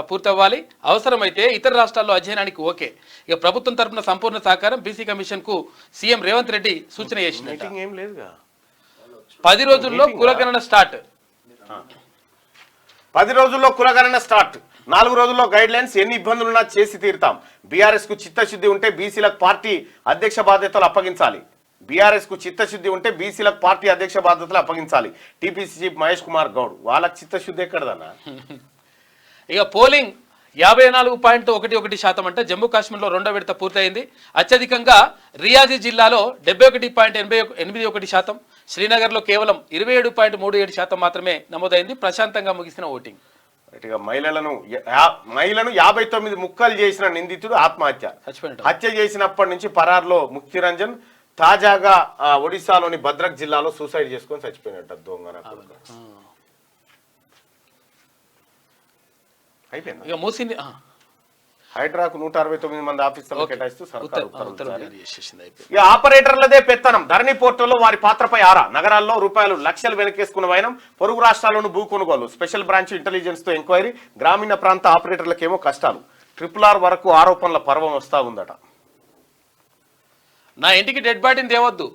పూర్తవ్వాలి. అవసరమైతే ఇతర రాష్ట్రాల్లో అధ్యయనానికి ఓకే. ఇక ప్రభుత్వం తరపున సంపూర్ణ సహకారం. బీసీ కమిషన్ కు సీఎం రేవంత్ రెడ్డి సూచన చేసింది. 10 రోజుల్లో కులగణన స్టార్ట్. 10 రోజుల్లో కులగణన స్టార్ట్. 4 రోజుల్లో గైడ్ లైన్స్. ఎన్ని ఇబ్బందులున్నా చేసి తీరుతాం. బీఆర్ఎస్ కు చిత్తశుద్ధి ఉంటే బీసీలకు పార్టీ అధ్యక్ష బాధ్యతలు అప్పగించాలి. బీఆర్ఎస్ కు చిత్తశుద్ధి ఉంటే బీసీలకు పార్టీ అధ్యక్ష బాధ్యతలు అప్పగించాలి. TPC chief Mahesh Kumar Goud. వాళ్ళకి చిత్తశుద్ధి ఎక్కడదన్నా? ఇక పోలింగ్ 54.11% అంటే జమ్మూ కాశ్మీర్లో 2వ విడత పూర్తయింది. అత్యధికంగా రియాజీ జిల్లాలో 71.81%, శ్రీనగర్లో కేవలం 27.37% మాత్రమే నమోదైంది. ప్రశాంతంగా ముగిసిన ఓటింగ్. మహిళలను 59 ముక్కలు చేసిన నిందితుడు ఆత్మహత్య. హత్య చేసినప్పటి నుంచి పరార్లో ముక్తిరంజన్. తాజాగా ఒడిశాలోని భద్రక్ జిల్లాలో సూసైడ్ చేసుకొని చచ్చిపోయినట్టు దొంగన. ఇక హైడ్రాకు 169 మంది ఆఫీసర్లు కేటాయిస్తూ సర్కారు ఉత్తర్వులు ఉత్తర్వులు జారీ. జారీ చేసేసింది, అయిపోయింది. ఇక ఆపరేటర్లదే పెత్తనం. ధరణి పోర్టల్లో వారి పాత్రపై ఆరా. నగరాల్లో రూపాయలు లక్షలు వెనకేసుకున్న వైనం. పొరుగు రాష్ట్రాల్లోనూ భూ కొనుగోలు. స్పెషల్ బ్రాంచ్ ఇంటెలిజెన్స్ తో ఎంక్వైరీ. గ్రామీణ ప్రాంత ఆపరేటర్లకేమో కష్టాలు. RRR వరకు ఆరోపణల పర్వం వస్తా ఉందట. నా ఇంటికి డెడ్ బాడీని తేవద్దు.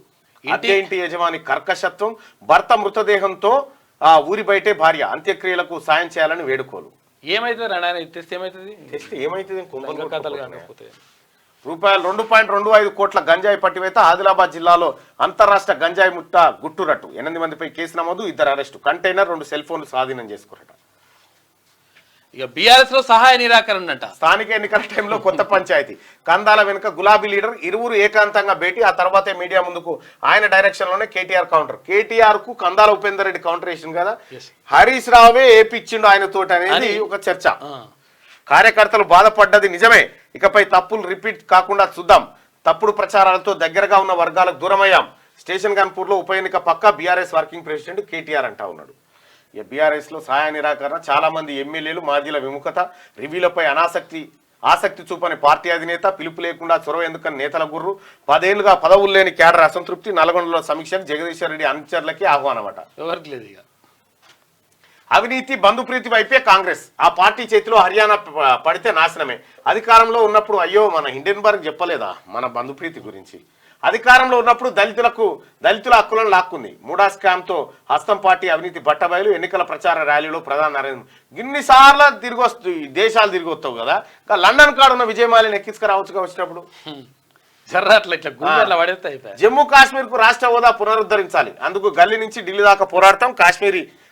అద్దె ఇంటి యజమాని కర్కశత్వం. భర్త మృతదేహంతో ఆ ఊరి బయటే భార్య. అంత్యక్రియలకు సాయం చేయాలని వేడుకోలు. ఏమైతుంది నాయన తెస్తే ఏమైతుంది? తెస్తే ఏమైతుంది? కుంభంలో కథలు కాకపోతే రూపాయలు 2.25 కోట్ల గంజాయి పట్టివేత. ఆదిలాబాద్ జిల్లాలో అంతరాష్ట్ర గంజాయి ముట్ట గుట్టురట్టు. 8 మందిపై కేసు నమోదు, 2 అరెస్టు. కంటైనర్ 2 సెల్ ఫోన్లు స్వాధీనం చేసుకున్నట. ఇక బీఆర్ఎస్ లో సహాయ నిరాకరణ అంట. స్థానిక ఎన్నికల టైంలో కొత్త పంచాయతీ. కందాల వెనుక గులాబీ లీడర్. ఇరువురు ఏకాంతంగా భేటీ. ఆ తర్వాతే మీడియా ముందుకు ఆయన డైరెక్షన్ లోనే కేటీఆర్ కౌంటర్. కేటీఆర్ కు కందాల ఉపేందర్ రెడ్డి కౌంటర్ వేసింది కదా, హరీష్ రావే ఏపిచ్చిండు ఆయన తోటి అనేది ఒక చర్చ. కార్యకర్తలు బాధపడ్డది నిజమే. ఇకపై తప్పులు రిపీట్ కాకుండా చూద్దాం. తప్పుడు ప్రచారాలతో దగ్గరగా ఉన్న వర్గాలకు దూరమయ్యాం. స్టేషన్ గన్పూర్ లో ఉప ఎన్నిక పక్క. బీఆర్ఎస్ వర్కింగ్ ప్రెసిడెంట్ కేటీఆర్ అంటా ఉన్నాడు. బీఆర్ఎస్ లో సహాయ నిరాకరణ. చాలా మంది ఎమ్మెల్యేలు మాజీల విముఖత. రివ్యూలపై ఆసక్తి చూపని పార్టీ అధినేత. పిలుపు లేకుండా చొరవ ఎందుకని నేతల గుర్రు. 10 ఏళ్లుగా పదవులు లేని క్యాడర్ అసంతృప్తి. నల్గొండలో సమీక్షకు జగదీశ్వర్ రెడ్డి అనుచరులకి ఆహ్వానమట. ఎవరికి లేదు ఇక. అవినీతి బంధుప్రీతి వైపే కాంగ్రెస్. ఆ పార్టీ చేతిలో హర్యానా పడితే నాశనమే. అధికారంలో ఉన్నప్పుడు అయ్యో మన హిండెన్బర్గ్ చెప్పలేదా మన బంధుప్రీతి గురించి. అధికారంలో ఉన్నప్పుడు దళితుల హక్కులను లాక్కుంది. మూడా స్కామ్ తో హస్తం పార్టీ అవినీతి బట్టబయలు. ఎన్నికల ప్రచార ర్యాలీలో ప్రధాని నరేంద్ర ఇన్నిసార్లు దేశాలు తిరిగి వస్తావు కదా, లండన్ కాడున్న విజయమాలిని ఎక్కించుకురావచ్చుగా వచ్చినప్పుడు. జమ్మూ కాశ్మీర్ కు రాష్ట్ర హోదా పునరుద్ధరించాలి. అందుకు గల్లీ నుంచి ఢిల్లీ దాకా పోరాడతాం.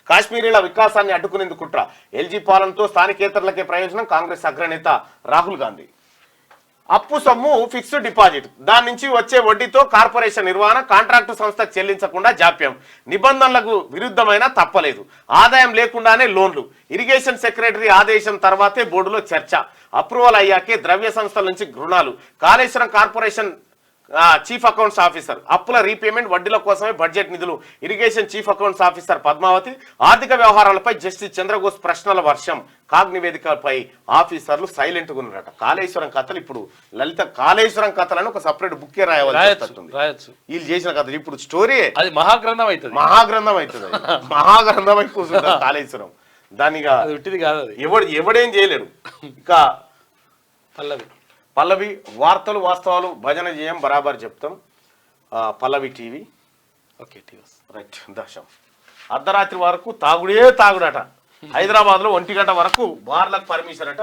కాశ్మీరీల వికాసాన్ని అడ్డుకునేందుకు కుట్ర. ఎల్జీ పాలనతో స్థానికేతరులకే ప్రయోజనం. కాంగ్రెస్ అగ్రనేత రాహుల్ గాంధీ. అప్పు సొమ్ము ఫిక్స్డ్ డిపాజిట్. దాని నుంచి వచ్చే వడ్డీతో కార్పొరేషన్ నిర్వహణ. కాంట్రాక్టు సంస్థకు చెల్లించకుండా జాప్యం. నిబంధనలకు విరుద్ధమైన తప్పలేదు. ఆదాయం లేకుండానే లోన్లు. ఇరిగేషన్ సెక్రటరీ ఆదేశం తర్వాతే బోర్డులో చర్చ. అప్రూవల్ అయ్యాకే ద్రవ్య సంస్థల నుంచి రుణాలు. Kaleshwaram corporation chief accounts officer. అప్పుల రీపేమెంట్, వడ్డీల కోసమే బడ్జెట్ నిధులు. Irrigation chief accounts officer Padmavathi. ఆర్థిక వ్యవహారాలపై జస్టిస్ చంద్రఘోష్ ప్రశ్నల వర్షం. కాగ్ నివేదికపై ఆఫీసర్లు సైలెంట్ గా ఉన్నారట. కాళేశ్వరం కథలు ఇప్పుడు లలిత కాళేశ్వరం కథలను ఒక సపరేట్ బుక్కే రాయవచ్చు. వీళ్ళు చేసిన కథలు ఇప్పుడు స్టోరీ అది మహాగ్రంథం అవుతుంది. మహాగ్రంథం అయి కూర్చుంటారు కాళేశ్వరం. దానిగా కాదు అది. ఎవడేం చేయలేడు. ఇక పల్లవి వార్తలు వాస్తవాలు భజన చేయం బరాబర్ చెప్తాం. పల్లవి టీవీ. Okay right. దశం అర్ధరాత్రి వరకు తాగుడట. హైదరాబాద్ లో 1 గంట వరకు బార్లకు పర్మిషన్ అట.